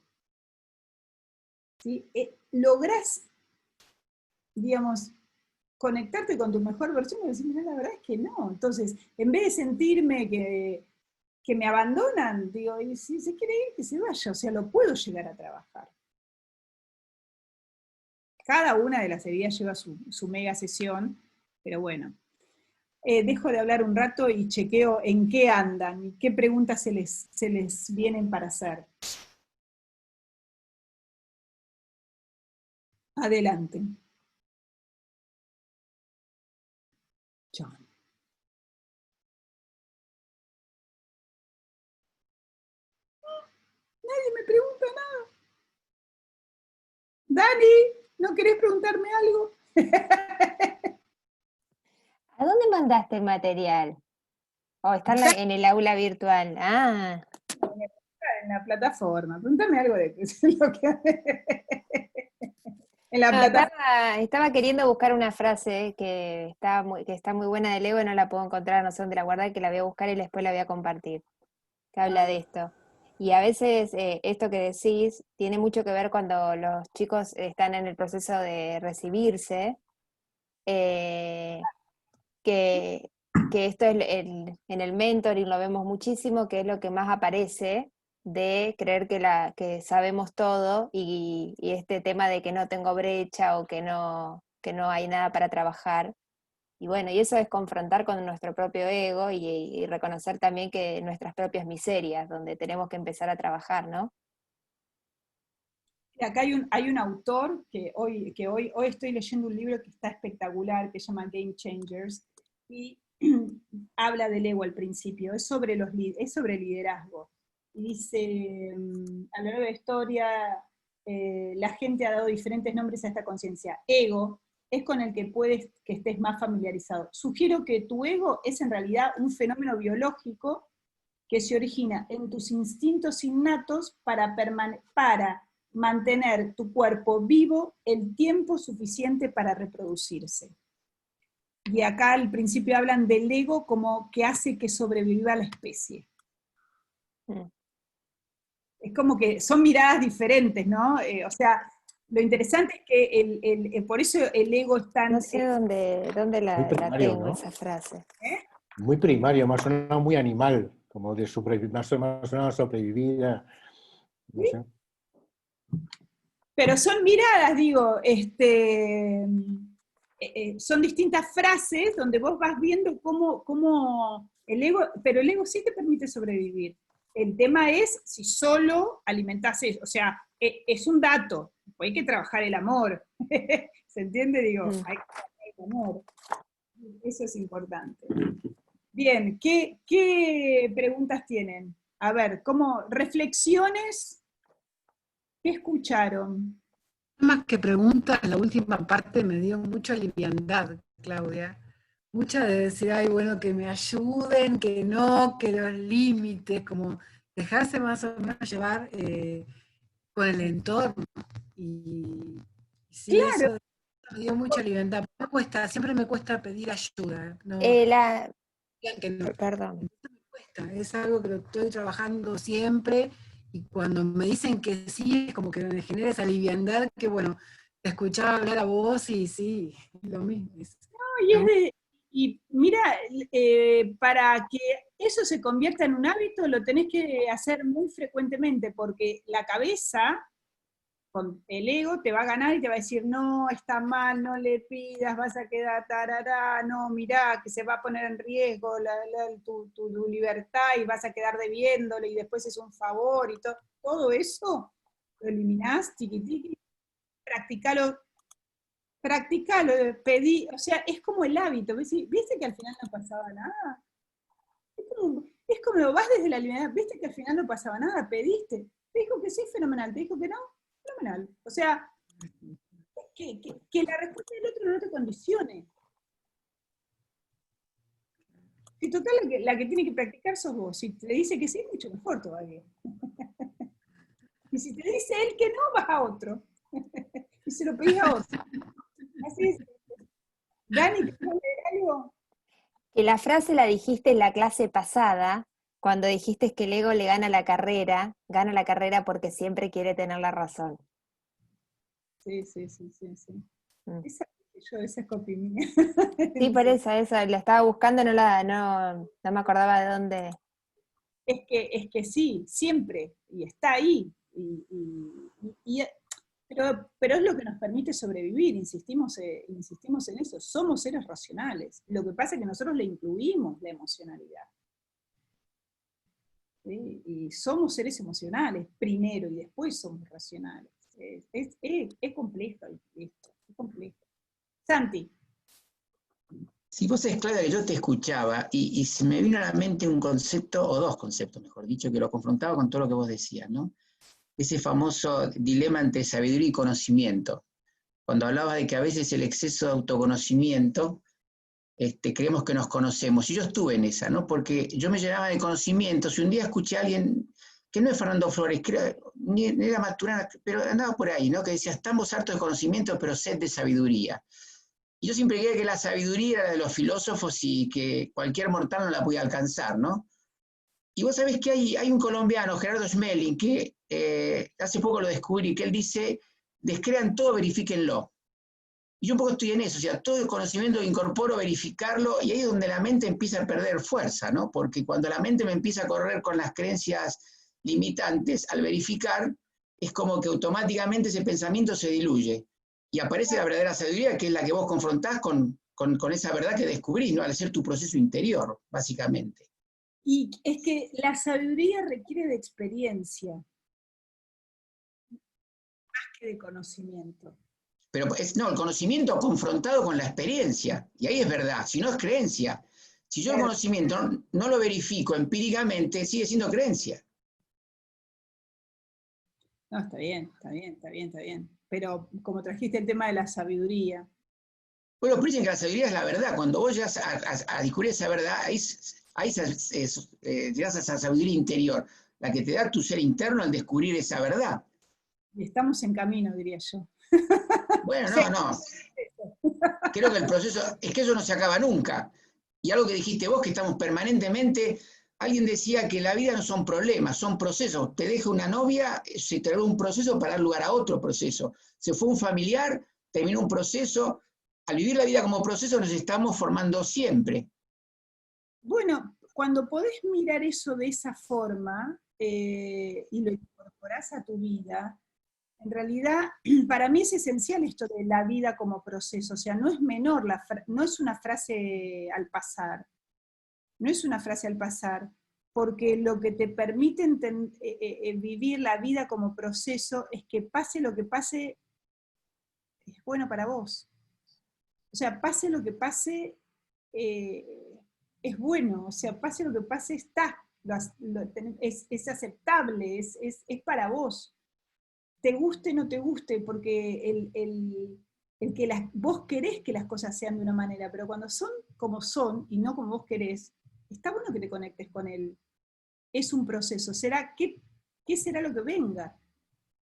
S1: ¿Sí? Lográs, digamos, conectarte con tu mejor versión y decir, mira, la verdad es que no. Entonces, en vez de sentirme que me abandonan, digo, y si se quiere ir, que se vaya, o sea, lo puedo llegar a trabajar. Cada una de las heridas lleva su mega sesión, pero bueno. Dejo de hablar un rato y chequeo en qué andan y qué preguntas se les vienen para hacer. Adelante. John. Nadie me pregunta nada. Dani, ¿no querés preguntarme algo?
S6: ¿A dónde mandaste el material? Oh, está en el aula virtual. Ah.
S1: En la plataforma. Pregúntame algo de lo que... En la
S6: plataforma. Estaba queriendo buscar una frase que está muy buena del ego y no la puedo encontrar, no sé dónde la guardé, que la voy a buscar y después la voy a compartir, que habla de esto. Y a veces esto que decís tiene mucho que ver cuando los chicos están en el proceso de recibirse, que esto es en el mentoring lo vemos muchísimo, que es lo que más aparece, de creer que sabemos todo y este tema de que no tengo brecha o que no hay nada para trabajar. Y bueno, y eso es confrontar con nuestro propio ego y reconocer también que nuestras propias miserias, donde tenemos que empezar a trabajar, ¿no?
S1: Acá hay un autor que hoy estoy leyendo un libro que está espectacular, que se llama Game Changers, y habla del ego al principio, es sobre liderazgo. Y dice, a lo largo de la historia, la gente ha dado diferentes nombres a esta conciencia. Ego es con el que puedes que estés más familiarizado. Sugiero que tu ego es en realidad un fenómeno biológico que se origina en tus instintos innatos para mantener tu cuerpo vivo el tiempo suficiente para reproducirse. Y acá al principio hablan del ego como que hace que sobreviva la especie. Es como que son miradas diferentes, ¿no? O sea, lo interesante es que por eso el ego es tan...
S6: No sé dónde la tengo, ¿no? Esa frase.
S5: Muy primario, me ha sonado muy animal, como de sobrevivir, me ha sonado sobrevivir, no sé.
S1: Pero son miradas, digo, son distintas frases donde vos vas viendo cómo el ego, pero el ego sí te permite sobrevivir. El tema es si solo alimentás eso, o sea, es un dato, hay que trabajar el amor, ¿se entiende? Digo, hay que trabajar el amor, eso es importante. Bien, ¿qué preguntas tienen? A ver, ¿cómo reflexiones? ¿Qué escucharon?
S7: Más que preguntas, la última parte me dio mucha liviandad, Claudia. Mucha de decir, ay, bueno, que me ayuden, que no, que los límites, como dejarse más o menos llevar con el entorno. Y sí,
S1: Claro.
S7: eso me dio mucha liviandad. Siempre me cuesta pedir ayuda. No, que no.
S6: Perdón.
S7: Me cuesta, es algo que lo estoy trabajando siempre. Y cuando me dicen que sí, es como que me genera esa liviandad que, bueno, te escuchaba hablar a vos y sí, lo mismo.
S1: Y mira, para que eso se convierta en un hábito, lo tenés que hacer muy frecuentemente, porque la cabeza, con el ego, te va a ganar y te va a decir, no, está mal, no le pidas, vas a quedar tarará, no, mirá, que se va a poner en riesgo tu libertad y vas a quedar debiéndole y después es un favor y todo eso, lo eliminás, tiqui, practicalo, pedí, o sea, es como el hábito, ¿viste que al final no pasaba nada? Es como vas desde la libertad, ¿viste que al final no pasaba nada? Pediste, te dijo que sí, fenomenal, te dijo que no, fenomenal. O sea, que la respuesta del otro no te condicione. Si total la que tiene que practicar sos vos, si te dice que sí, mucho mejor todavía. Y si te dice él que no, vas a otro. Y se lo pedís a otro. Así es. Dani, ¿quieres leer algo?
S6: Que la frase la dijiste en la clase pasada, cuando dijiste que el ego le gana la carrera porque siempre quiere tener la razón.
S1: Sí. Esa esa es copia mía.
S6: Sí, por eso, la estaba buscando, no me acordaba de dónde.
S1: Es que sí, siempre, y está ahí. Pero es lo que nos permite sobrevivir, insistimos en eso, somos seres racionales. Lo que pasa es que nosotros le incluimos la emocionalidad. ¿Sí? Y somos seres emocionales primero y después somos racionales. Es complejo esto, es complejo. Santi.
S4: Si vos es Claudia que yo te escuchaba y se me vino a la mente un concepto, o dos conceptos, mejor dicho, que lo confrontaba con todo lo que vos decías, ¿no? Ese famoso dilema entre sabiduría y conocimiento. Cuando hablabas de que a veces el exceso de autoconocimiento, creemos que nos conocemos. Y yo estuve en esa, ¿no? Porque yo me llenaba de conocimientos y un día escuché a alguien, que no es Fernando Flores, ni era Maturana, pero andaba por ahí, ¿no? Que decía, estamos hartos de conocimiento, pero sed de sabiduría. Y yo siempre creía que la sabiduría era de los filósofos y que cualquier mortal no la podía alcanzar, ¿no? Y vos sabés que hay un colombiano, Gerardo Schmeling, que hace poco lo descubrí, que él dice, descrean todo, verifíquenlo. Y yo un poco estoy en eso, o sea, todo el conocimiento que incorporo, verificarlo, y ahí es donde la mente empieza a perder fuerza, ¿no? Porque cuando la mente me empieza a correr con las creencias limitantes, al verificar, es como que automáticamente ese pensamiento se diluye. Y aparece la verdadera sabiduría, que es la que vos confrontás con esa verdad que descubrís, ¿no? Al hacer tu proceso interior, básicamente.
S1: Y es que la sabiduría requiere de experiencia, más que de conocimiento.
S4: Pero no, el conocimiento confrontado con la experiencia, y ahí es verdad, si no es creencia. Si yo el conocimiento no lo verifico empíricamente, sigue siendo creencia.
S1: No, está bien. Pero como trajiste el tema de la sabiduría.
S4: Bueno, pero dicen que la sabiduría es la verdad. Cuando vos llegas a descubrir esa verdad, ahí llegas a esa sabiduría interior, la que te da tu ser interno al descubrir esa verdad.
S1: Y estamos en camino, diría yo.
S4: Bueno, no. Creo que el proceso, es que eso no se acaba nunca. Y algo que dijiste vos, que estamos permanentemente, alguien decía que la vida no son problemas, son procesos. Te deja una novia, se te da un proceso para dar lugar a otro proceso. Se fue un familiar, terminó un proceso. Al vivir la vida como proceso nos estamos formando siempre.
S1: Bueno, cuando podés mirar eso de esa forma y lo incorporás a tu vida, en realidad para mí es esencial esto de la vida como proceso, o sea, no es menor, no es una frase al pasar, porque lo que te permite vivir la vida como proceso es que pase lo que pase, es bueno para vos. O sea, pase lo que pase, es bueno, o sea, pase lo que pase, es aceptable, es para vos. Te guste o no te guste, porque vos querés que las cosas sean de una manera, pero cuando son como son y no como vos querés, está bueno que te conectes con él. Es un proceso. ¿Qué será lo que venga?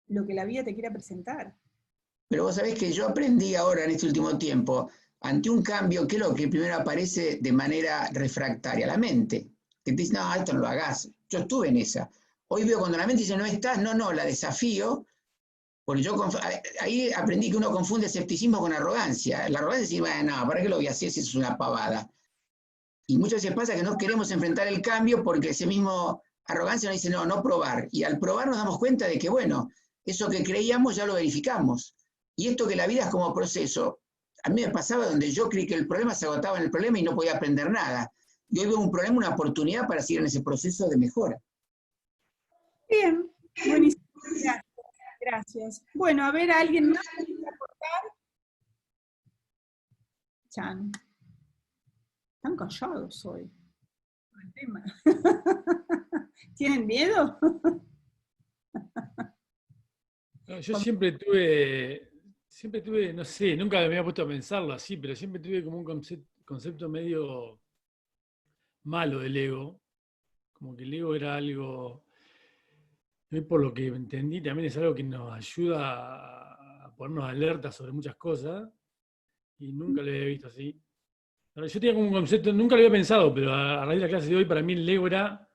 S1: Lo que la vida te quiera presentar.
S4: Pero vos sabés que yo aprendí ahora en este último tiempo, ante un cambio, ¿qué es lo que primero aparece de manera refractaria? La mente. Que te dice, no, esto no lo hagas. Yo estuve en esa. Hoy veo cuando la mente dice, no estás, no, la desafío, porque ahí aprendí que uno confunde escepticismo con arrogancia. La arrogancia es decir, bueno, no, ¿para qué lo voy a hacer si eso es una pavada? Y muchas veces pasa que no queremos enfrentar el cambio porque ese mismo arrogancia nos dice, no probar. Y al probar nos damos cuenta de que, bueno, eso que creíamos ya lo verificamos. Y esto que la vida es como proceso, a mí me pasaba donde yo creí que el problema se agotaba en el problema y no podía aprender nada. Y hoy veo un problema, una oportunidad para seguir en ese proceso de mejora.
S1: Bien, buenísimo. Gracias. Bueno, a ver, ¿alguien más quiere aportar? Chan. Están callados hoy. El tema. ¿Tienen miedo?
S8: No, yo siempre tuve, no sé, nunca me había puesto a pensarlo así, pero siempre tuve como un concepto medio malo del ego, como que el ego era algo, por lo que entendí, también es algo que nos ayuda a ponernos alerta sobre muchas cosas, y nunca lo había visto así. Ahora, yo tenía como un concepto, nunca lo había pensado, pero a raíz de la clase de hoy, para mí el ego era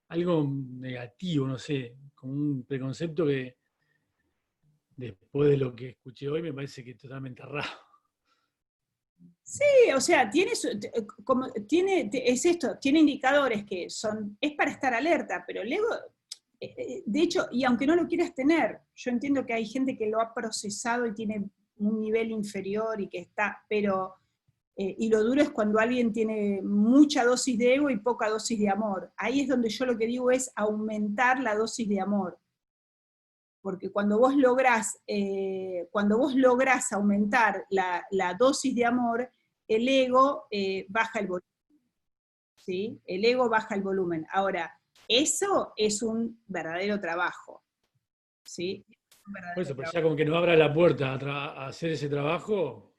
S8: algo negativo, no sé, como un preconcepto que después de lo que escuché hoy me parece que es totalmente errado.
S1: Sí, o sea, es esto, tiene indicadores que es para estar alerta, pero el ego, de hecho, y aunque no lo quieras tener, yo entiendo que hay gente que lo ha procesado y tiene un nivel inferior y que está, pero, y lo duro es cuando alguien tiene mucha dosis de ego y poca dosis de amor. Ahí es donde yo lo que digo es aumentar la dosis de amor. Porque cuando vos lográs aumentar la dosis de amor, el ego baja el volumen. ¿Sí? El ego baja el volumen. Ahora, eso es un verdadero trabajo. ¿Sí?
S8: Por eso, pero ya como que nos abra la puerta a hacer ese trabajo.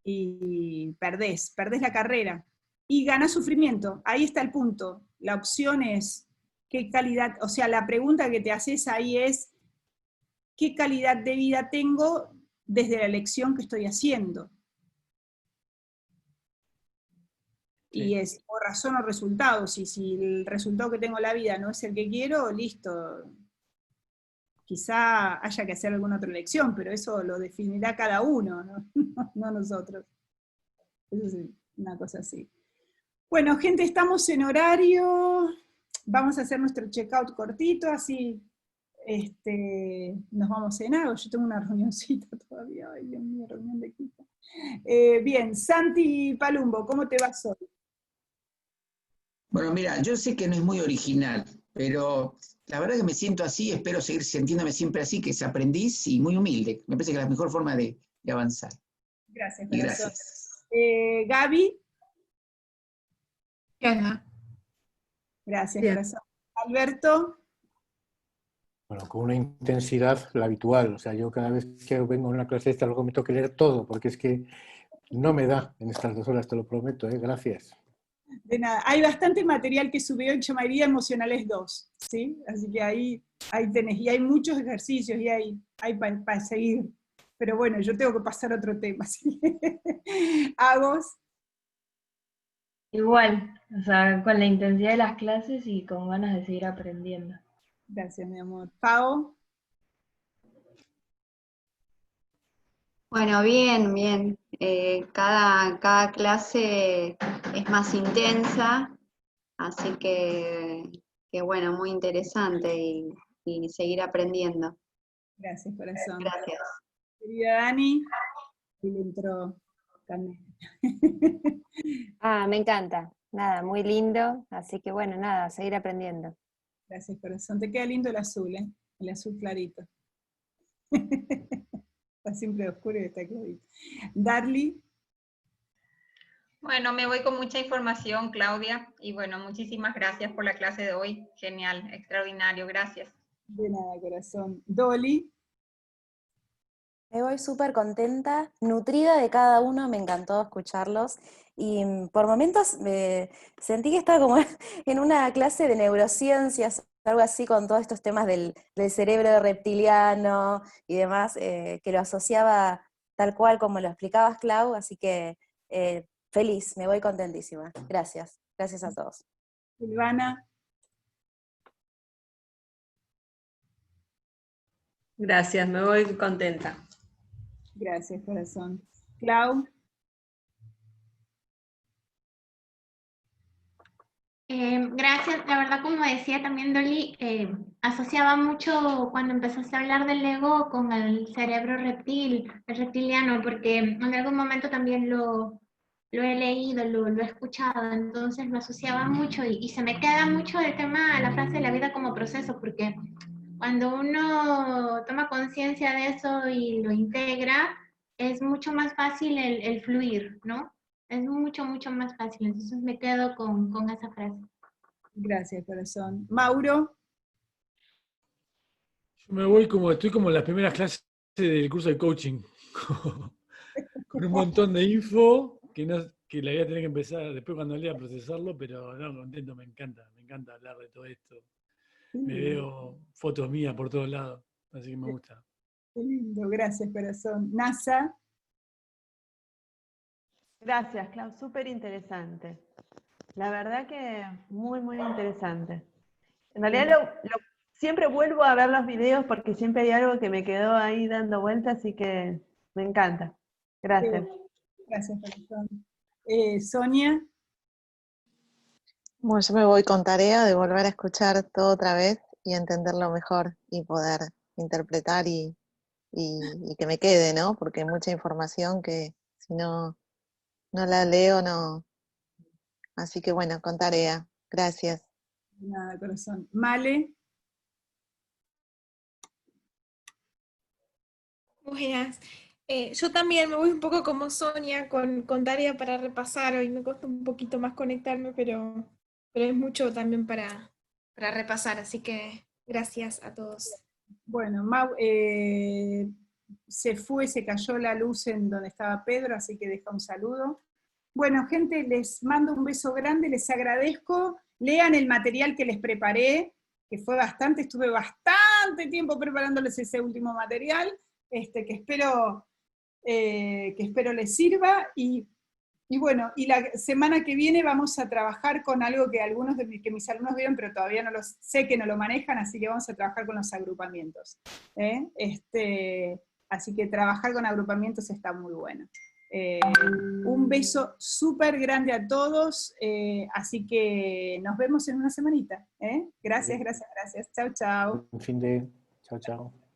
S1: Y perdés la carrera. Y ganás sufrimiento. Ahí está el punto. La opción es, ¿qué calidad? O sea, la pregunta que te haces ahí es, ¿qué calidad de vida tengo desde la elección que estoy haciendo? Sí. Y es o razón o resultados, y si el resultado que tengo en la vida no es el que quiero, listo. Quizá haya que hacer alguna otra elección, pero eso lo definirá cada uno, ¿no? No nosotros. Eso es una cosa así. Bueno, gente, estamos en horario. Vamos a hacer nuestro checkout cortito, así nos vamos a cenar. Yo tengo una reunioncita todavía. Ay, Dios mío, reunión de equipo. Bien, Santi Palumbo, ¿cómo te vas hoy?
S4: Bueno, mira, yo sé que no es muy original, pero la verdad que me siento así, espero seguir sintiéndome siempre así, que es aprendiz y muy humilde. Me parece que es la mejor forma de avanzar.
S1: Gracias,
S4: y
S1: corazón.
S4: Gracias.
S1: Gaby.
S7: Ana.
S1: Gracias,
S7: Bien.
S1: corazón. Alberto.
S5: Bueno, con una intensidad la habitual. O sea, yo cada vez que vengo a una clase de esta, luego me tengo que leer todo, porque es que no me da en estas 2 horas, te lo prometo, ¿eh? Gracias.
S1: De nada. Hay bastante material que subió en Chamaría Emocionales 2, ¿sí? Así que ahí tenés, y hay muchos ejercicios, y hay para seguir. Pero bueno, yo tengo que pasar a otro tema, ¿sí? Agos.
S9: Igual, o sea, con la intensidad de las clases y con ganas de seguir aprendiendo.
S1: Gracias, mi amor. Pau.
S10: Bueno, bien, bien. Cada clase es más intensa, así que bueno, muy interesante y seguir aprendiendo.
S1: Gracias, corazón.
S10: Gracias.
S1: Querida Dani, y le entró también.
S6: Me encanta. Nada, muy lindo. Así que bueno, nada, seguir aprendiendo.
S1: Gracias, corazón. Te queda lindo el azul, ¿eh? El azul clarito. Está siempre oscuro y está clarito. Darly.
S11: Bueno, me voy con mucha información, Claudia, y bueno, muchísimas gracias por la clase de hoy. Genial, extraordinario, gracias.
S1: De nada, corazón. Dolly.
S12: Me voy súper contenta, nutrida de cada uno, me encantó escucharlos y por momentos sentí que estaba como en una clase de neurociencias, algo así con todos estos temas del cerebro reptiliano y demás, que lo asociaba tal cual como lo explicabas, Clau, así que feliz, me voy contentísima. Gracias, gracias a todos.
S1: Silvana.
S13: Gracias, me voy contenta.
S1: Gracias, corazón. Clau.
S3: Gracias, la verdad, como decía también Dolly, asociaba mucho cuando empezaste a hablar del ego con el cerebro el reptiliano, porque en algún momento también lo he leído, lo he escuchado, entonces lo asociaba mucho y se me queda mucho el tema, la frase de la vida como proceso, porque cuando uno toma conciencia de eso y lo integra, es mucho más fácil el fluir, ¿no? Es mucho, mucho más fácil. Entonces me quedo con esa frase.
S1: Gracias, corazón. Mauro.
S8: Yo me voy estoy como en las primeras clases del curso de coaching, con un montón de info que la voy a tener que empezar después cuando lea a procesarlo, pero no, contento, me encanta hablar de todo esto. Me veo fotos mías por todos lados, así que me gusta.
S1: Qué lindo, gracias, corazón. NASA.
S14: Gracias, Clau, súper interesante. La verdad que muy, muy interesante. En realidad siempre vuelvo a ver los videos porque siempre hay algo que me quedó ahí dando vueltas, así que me encanta. Gracias.
S1: Gracias, corazón. Sonia.
S15: Bueno, yo me voy con tarea de volver a escuchar todo otra vez y entenderlo mejor y poder interpretar y que me quede, ¿no? Porque hay mucha información que si no la leo, no. Así que bueno, con tarea. Gracias.
S1: Nada, corazón. Male.
S16: Buenas. Yo también me voy un poco como Sonia con tarea para repasar. Hoy me cuesta un poquito más conectarme, pero es mucho también para repasar. Así que gracias a todos.
S1: Bueno, Mau, se cayó la luz en donde estaba Pedro, así que deja un saludo. Bueno, gente, les mando un beso grande, les agradezco. Lean el material que les preparé, que fue bastante, estuve bastante tiempo preparándoles ese último material, que espero les sirva. Y bueno, y la semana que viene vamos a trabajar con algo que algunos que mis alumnos vieron, pero todavía no sé que no lo manejan, así que vamos a trabajar con los agrupamientos. Así que trabajar con agrupamientos está muy bueno. Un beso súper grande a todos, así que nos vemos en una semanita. Gracias. Chau, chau.
S5: Un fin de... Chao, chao.